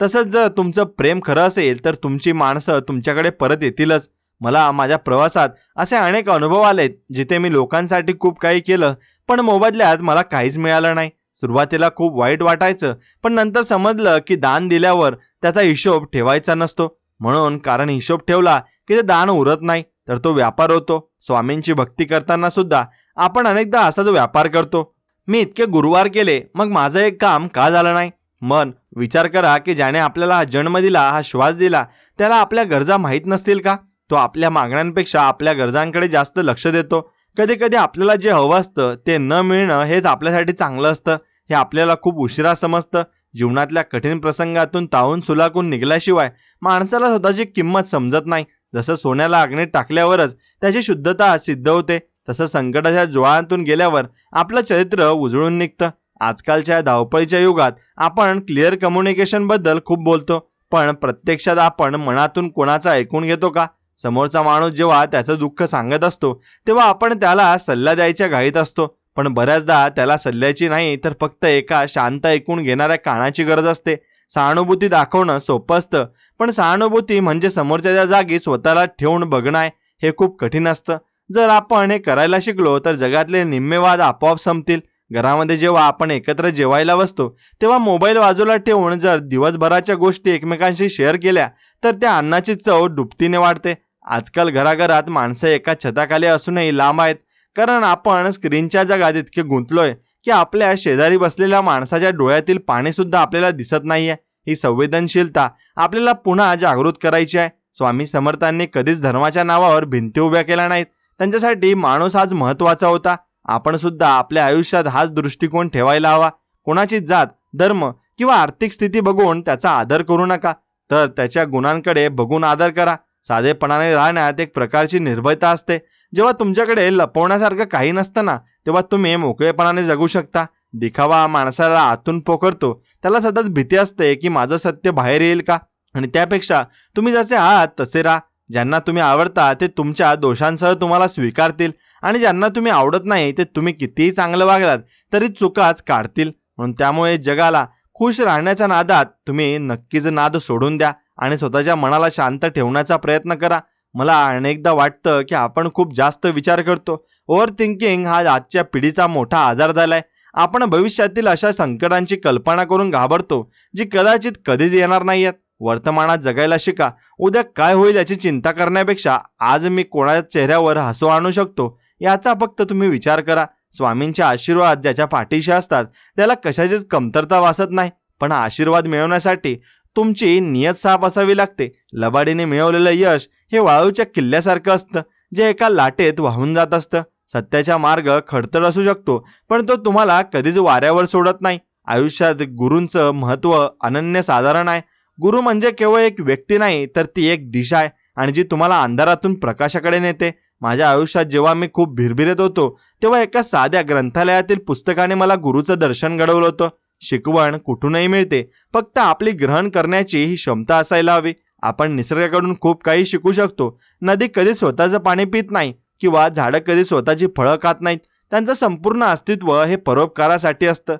Speaker 1: तसंच जर तुमचं प्रेम खरं असेल तर तुमची माणसं तुमच्याकडे परत येतीलच. मला माझ्या प्रवासात असे अनेक अनुभव आलेत जिथे मी लोकांसाठी खूप काही केलं, पण मोबदल्यात मला काहीच मिळालं नाही. सुरुवातीला खूप वाईट वाटायचं, पण नंतर समजलं की दान दिल्यावर त्याचा हिशोब ठेवायचा नसतो. म्हणून कारण हिशोब ठेवला की ते दान उरत नाही, तर तो व्यापार होतो. स्वामींची भक्ती करताना सुद्धा आपण अनेकदा असाच व्यापार करतो. मी इतके गुरुवार केले, मग माझं एक काम का झालं नाही? मन विचार करा की ज्याने आपल्याला हा जन्म दिला, हा श्वास दिला, त्याला आपल्या गरजा माहीत नसतील का? तो आपल्या मागण्यांपेक्षा आपल्या गरजांकडे जास्त लक्ष देतो. कधी कधी आपल्याला जे हवं असतं ते न मिळणं हेच आपल्यासाठी चांगलं असतं, हे आपल्याला खूप उशिरा समजतं. जीवनातल्या कठीण प्रसंगातून तावून सुलाखून निघाल्याशिवाय माणसाला स्वतःची किंमत समजत नाही. जसं सोन्याला अग्नीत टाकल्यावरच त्याची शुद्धता सिद्ध होते, तसं संकटाच्या ज्वाळांतून गेल्यावर आपलं चरित्र उजळून निघतं. आजकालच्या धावपळीच्या युगात आपण क्लिअर कम्युनिकेशन बद्दल खूप बोलतो, पण प्रत्यक्षात आपण मनातून कोणाचं ऐकून घेतो का? समोरचा माणूस जेव्हा त्याचं दुःख सांगत असतो तेव्हा आपण त्याला सल्ला द्यायच्या घाईत असतो, पण बऱ्याचदा त्याला सल्ल्याची नाही तर फक्त एका शांत ऐकून घेणाऱ्या कानाची गरज असते. सहानुभूती दाखवणं सोपं असतं, पण सहानुभूती म्हणजे समोरच्या जागी स्वतःला ठेवून बघणं आहे, हे खूप कठीण असतं. जर आपण हे करायला शिकलो तर जगातले निम्मे वाद आपोआप संपतील. घरामध्ये जेव्हा आपण एकत्र जेवायला बसतो तेव्हा मोबाईल बाजूला ठेवून जर दिवसभराच्या गोष्टी एकमेकांशी शेअर केल्या तर त्या अन्नाची चव दुपटीने वाढते. आजकाल घराघरात माणसं एका छताखाली असूनही लांब आहेत, कारण आपण स्क्रीनच्या जगात इतके गुंतलोय की आपल्या शेजारी बसलेल्या माणसाच्या डोळ्यातील पाणी सुद्धा आपल्याला दिसत नाहीये. ही संवेदनशीलता आपल्याला पुन्हा जागृत करायची आहे. स्वामी समर्थांनी कधीच धर्माच्या नावावर भिंती उभ्या केल्या नाहीत. त्यांच्यासाठी माणूस हाच महत्वाचा होता. आपण सुद्धा आपल्या आयुष्यात हाच दृष्टिकोन ठेवायला हवा. कोणाची जात, धर्म किंवा आर्थिक स्थिती बघून त्याचा आदर करू नका, तर त्याच्या गुणांकडे बघून आदर करा. साधेपणाने राहण्यात एक प्रकारची निर्भयता असते. जेव्हा तुमच्याकडे लपवण्यासारखं काही नसतं ना, तेव्हा तुम्ही मोकळेपणाने जगू शकता. दिखावा माणसाला आतून पोखरतो. त्याला सतत भीती असते की माझं सत्य बाहेर येईल का, आणि त्यापेक्षा तुम्ही जसे आहात तसे राहा. ज्यांना तुम्ही आवडता ते तुमच्या दोषांसह तुम्हाला स्वीकारतील, आणि ज्यांना तुम्ही आवडत नाही ते तुम्ही कितीही चांगलं वागलात तरी चुकाच काढतील. म्हणून त्यामुळे जगाला खुश राहण्याच्या नादात तुम्ही नक्कीच नाद सोडून द्या आणि स्वतःच्या मनाला शांत ठेवण्याचा प्रयत्न करा. मला अनेकदा वाटतं की आपण खूप जास्त विचार करतो. ओव्हर थिंकिंग हा आजच्या पिढीचा मोठा आजार झालाय. आपण भविष्यातील अशा संकटांची कल्पना करून घाबरतो जी कदाचित कधीच येणार नाहीयेत. वर्तमानात जगायला शिका. उद्या काय होईल याची चिंता करण्यापेक्षा आज मी कोणाच्या चेहऱ्यावर हसू आणू शकतो याचा फक्त तुम्ही विचार करा. स्वामींचे आशीर्वाद ज्याच्या पाठीशी असतात त्याला कशाचीच कमतरता वासत नाही. पण आशीर्वाद मिळवण्यासाठी तुमची नियत साफ असावी लागते. लबाडीने मिळवलेलं यश हे वाळूच्या किल्ल्यासारखं असतं, जे एका लाटेत वाहून जात असतं. सत्याचा मार्ग खडतर असू शकतो, पण तो तुम्हाला कधीच वाऱ्यावर सोडत नाही. आयुष्यात गुरूंचं महत्त्व अनन्यसाधारण आहे. गुरु म्हणजे केवळ एक व्यक्ती नाही, तर ती एक दिशा आहे, आणि जी तुम्हाला अंधारातून प्रकाशाकडे नेते. माझ्या आयुष्यात जेव्हा मी खूप भिरभिरत होतो तेव्हा एका साध्या ग्रंथालयातील पुस्तकाने मला गुरुचं दर्शन घडवलं होतं. शिकवण कुठूनही मिळते, फक्त आपली ग्रहण करण्याची ही क्षमता असायला हवी. आपण निसर्गाकडून खूप काही शिकू शकतो. नदी कधी स्वतःचं पाणी पित नाही किंवा झाडं कधी स्वतःची फळं खात नाहीत. त्यांचं संपूर्ण अस्तित्व हे परोपकारासाठी असतं.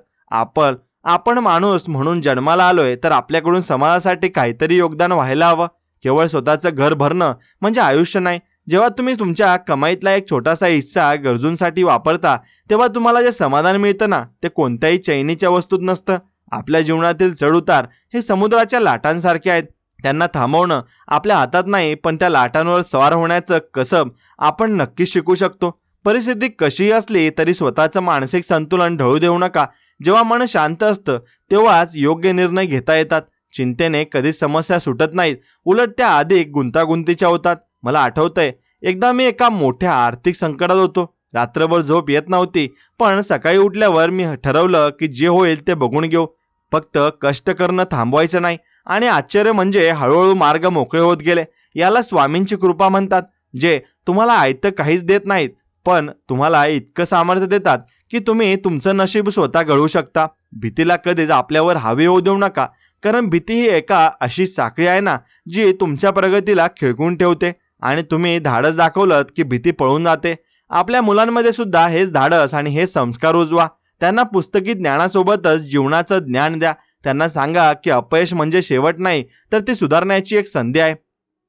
Speaker 1: आपण माणूस म्हणून जन्माला आलोय, तर आपल्याकडून समाजासाठी काहीतरी योगदान व्हायला हवं. केवळ स्वतःचं घर भरणं म्हणजे आयुष्य नाही. जेव्हा तुम्ही तुमच्या कमाईतला एक छोटासा हिस्सा गरजूंसाठी वापरता तेव्हा तुम्हाला जे समाधान मिळतं ना, ते कोणत्याही चैनीच्या वस्तूत नसतं. आपल्या जीवनातील चढउतार हे समुद्राच्या लाटांसारखे आहेत. त्यांना थांबवणं आपल्या हातात नाही, पण त्या लाटांवर सवार होण्याचं कसब आपण नक्कीच शिकू शकतो. परिस्थिती कशीही असली तरी स्वतःचं मानसिक संतुलन ढळू देऊ नका. जेव्हा मन शांत असतं तेव्हाच योग्य निर्णय घेता येतात. चिंतेने कधीच समस्या सुटत नाहीत, उलट त्या अधिक गुंतागुंतीच्या होतात. मला आठवतंय, एकदा मी एका मोठ्या आर्थिक संकटात होतो. रात्रभर झोप येत नव्हती, पण सकाळी उठल्यावर मी ठरवलं की जे होईल ते बघून घेऊ. फक्त कष्ट करणं थांबवायचं नाही. आणि आश्चर्य म्हणजे हळूहळू मार्ग मोकळे होत गेले. याला स्वामींची कृपा म्हणतात, जे तुम्हाला आयतं काहीच देत नाहीत, पण तुम्हाला इतकं सामर्थ्य देतात की तुम्ही तुमचं नशीब स्वतः घडवू शकता. भीतीला कधीच आपल्यावर हावी होऊ देऊ नका, कारण भीती ही एका अशी साखळी आहे ना, जी तुमच्या प्रगतीला खिळवून ठेवते आणि तुम्ही धाडस दाखवलं की भीती पळून जाते. आपल्या मुलांमध्ये सुद्धा हेच धाडस आणि हे संस्कार रुजवा. त्यांना पुस्तकी ज्ञानासोबतच जीवनाचं ज्ञान द्या. त्यांना सांगा की अपयश म्हणजे शेवट नाही, तर ती सुधारण्याची एक संधी आहे.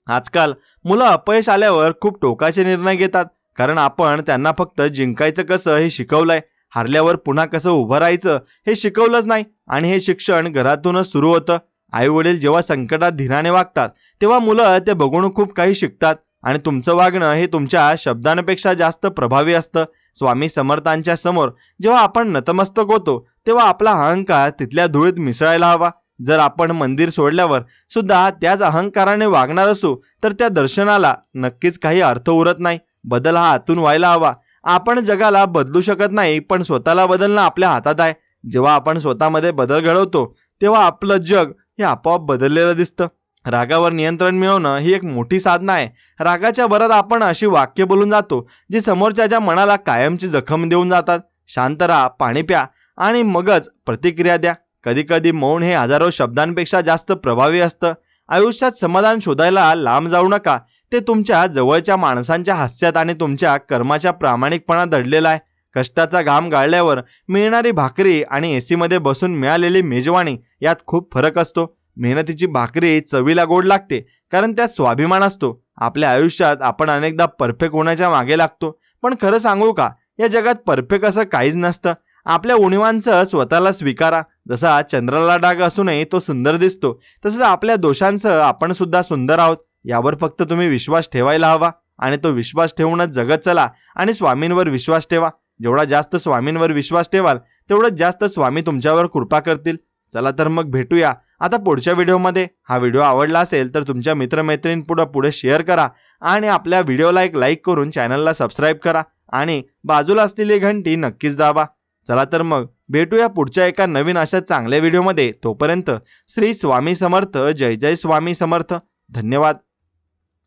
Speaker 1: आजकाल मुलं अपयश आल्यावर खूप टोकाचे निर्णय घेतात, कारण आपण त्यांना फक्त जिंकायचं कसं हे शिकवलंय, हारल्यावर पुन्हा कसं उभं राहायचं हे शिकवलंच नाही. आणि हे शिक्षण घरातूनच सुरू होतं. आई वडील जेव्हा संकटात धीराने वागतात, तेव्हा मुलं ते बघून खूप काही शिकतात. आणि तुमचं वागणं हे तुमच्या शब्दांपेक्षा जास्त प्रभावी असतं. स्वामी समर्थांच्या समोर जेव्हा आपण नतमस्तक होतो, तेव्हा आपला अहंकार तिथल्या धुळीत मिसळायला हवा. जर आपण मंदिर सोडल्यावर सुद्धा त्याच अहंकाराने वागणार असू, तर त्या दर्शनाला नक्कीच काही अर्थ उरत नाही. बदल हा आतून व्हायला हवा. आपण जगाला बदलू शकत नाही, पण स्वतःला बदलणं आपल्या हातात आहे. जेव्हा आपण स्वतःमध्ये बदल घडवतो, तेव्हा आपलं जग हे आपोआप बदललेलं दिसतं. रागावर नियंत्रण मिळवणं ही एक मोठी साधना आहे. रागाच्या भरात आपण अशी वाक्य बोलून जातो, जी समोरच्याच्या मनाला कायमची जखम देऊन जातात. शांत राहा, पाणी प्या आणि मगच प्रतिक्रिया द्या. कधी कधी मौन हे हजारो शब्दांपेक्षा जास्त प्रभावी असतं. आयुष्यात समाधान शोधायला लांब जाऊ नका. ते तुमच्या जवळच्या माणसांच्या हास्यात आणि तुमच्या कर्माच्या प्रामाणिकपणात दडलेलं आहे. कष्टाचा घाम गाळल्यावर मिळणारी भाकरी आणि एसी मध्ये बसून मिळालेली मेजवानी यात खूप फरक असतो. मेहनतीची भाकरी चवीला गोड लागते, कारण त्यात स्वाभिमान असतो. आपल्या आयुष्यात आपण अनेकदा परफेक्ट होण्याच्या मागे लागतो, पण खरं सांगू का, या जगात परफेक्ट असं काहीच नसतं. आपल्या उणीवांचं स्वतःला स्वीकारा. जसा चंद्राला डाग असूनही तो सुंदर दिसतो, तसंच आपल्या दोषांचं आपण सुद्धा सुंदर आहोत. यावर फक्त तुम्ही विश्वास ठेवायला हवा. आणि तो विश्वास ठेवूनच जगत चला आणि स्वामींवर विश्वास ठेवा. जेवढा जास्त स्वामींवर विश्वास ठेवाल, तेवढं जास्त स्वामी तुमच्यावर कृपा करतील. चला तर मग भेटूया आता पुढच्या व्हिडिओमध्ये. हा व्हिडिओ आवडला असेल तर तुमच्या मित्रमैत्रिणींपुढे शेअर करा आणि आपल्या व्हिडिओला एक लाईक करून चॅनलला सबस्क्राईब करा आणि बाजूला असलेली घंटी नक्कीच दाबा. चला तर मग भेटूया पुढच्या एका नवीन अशा चांगल्या व्हिडिओमध्ये. तोपर्यंत श्री स्वामी समर्थ. जय जय स्वामी समर्थ. धन्यवाद.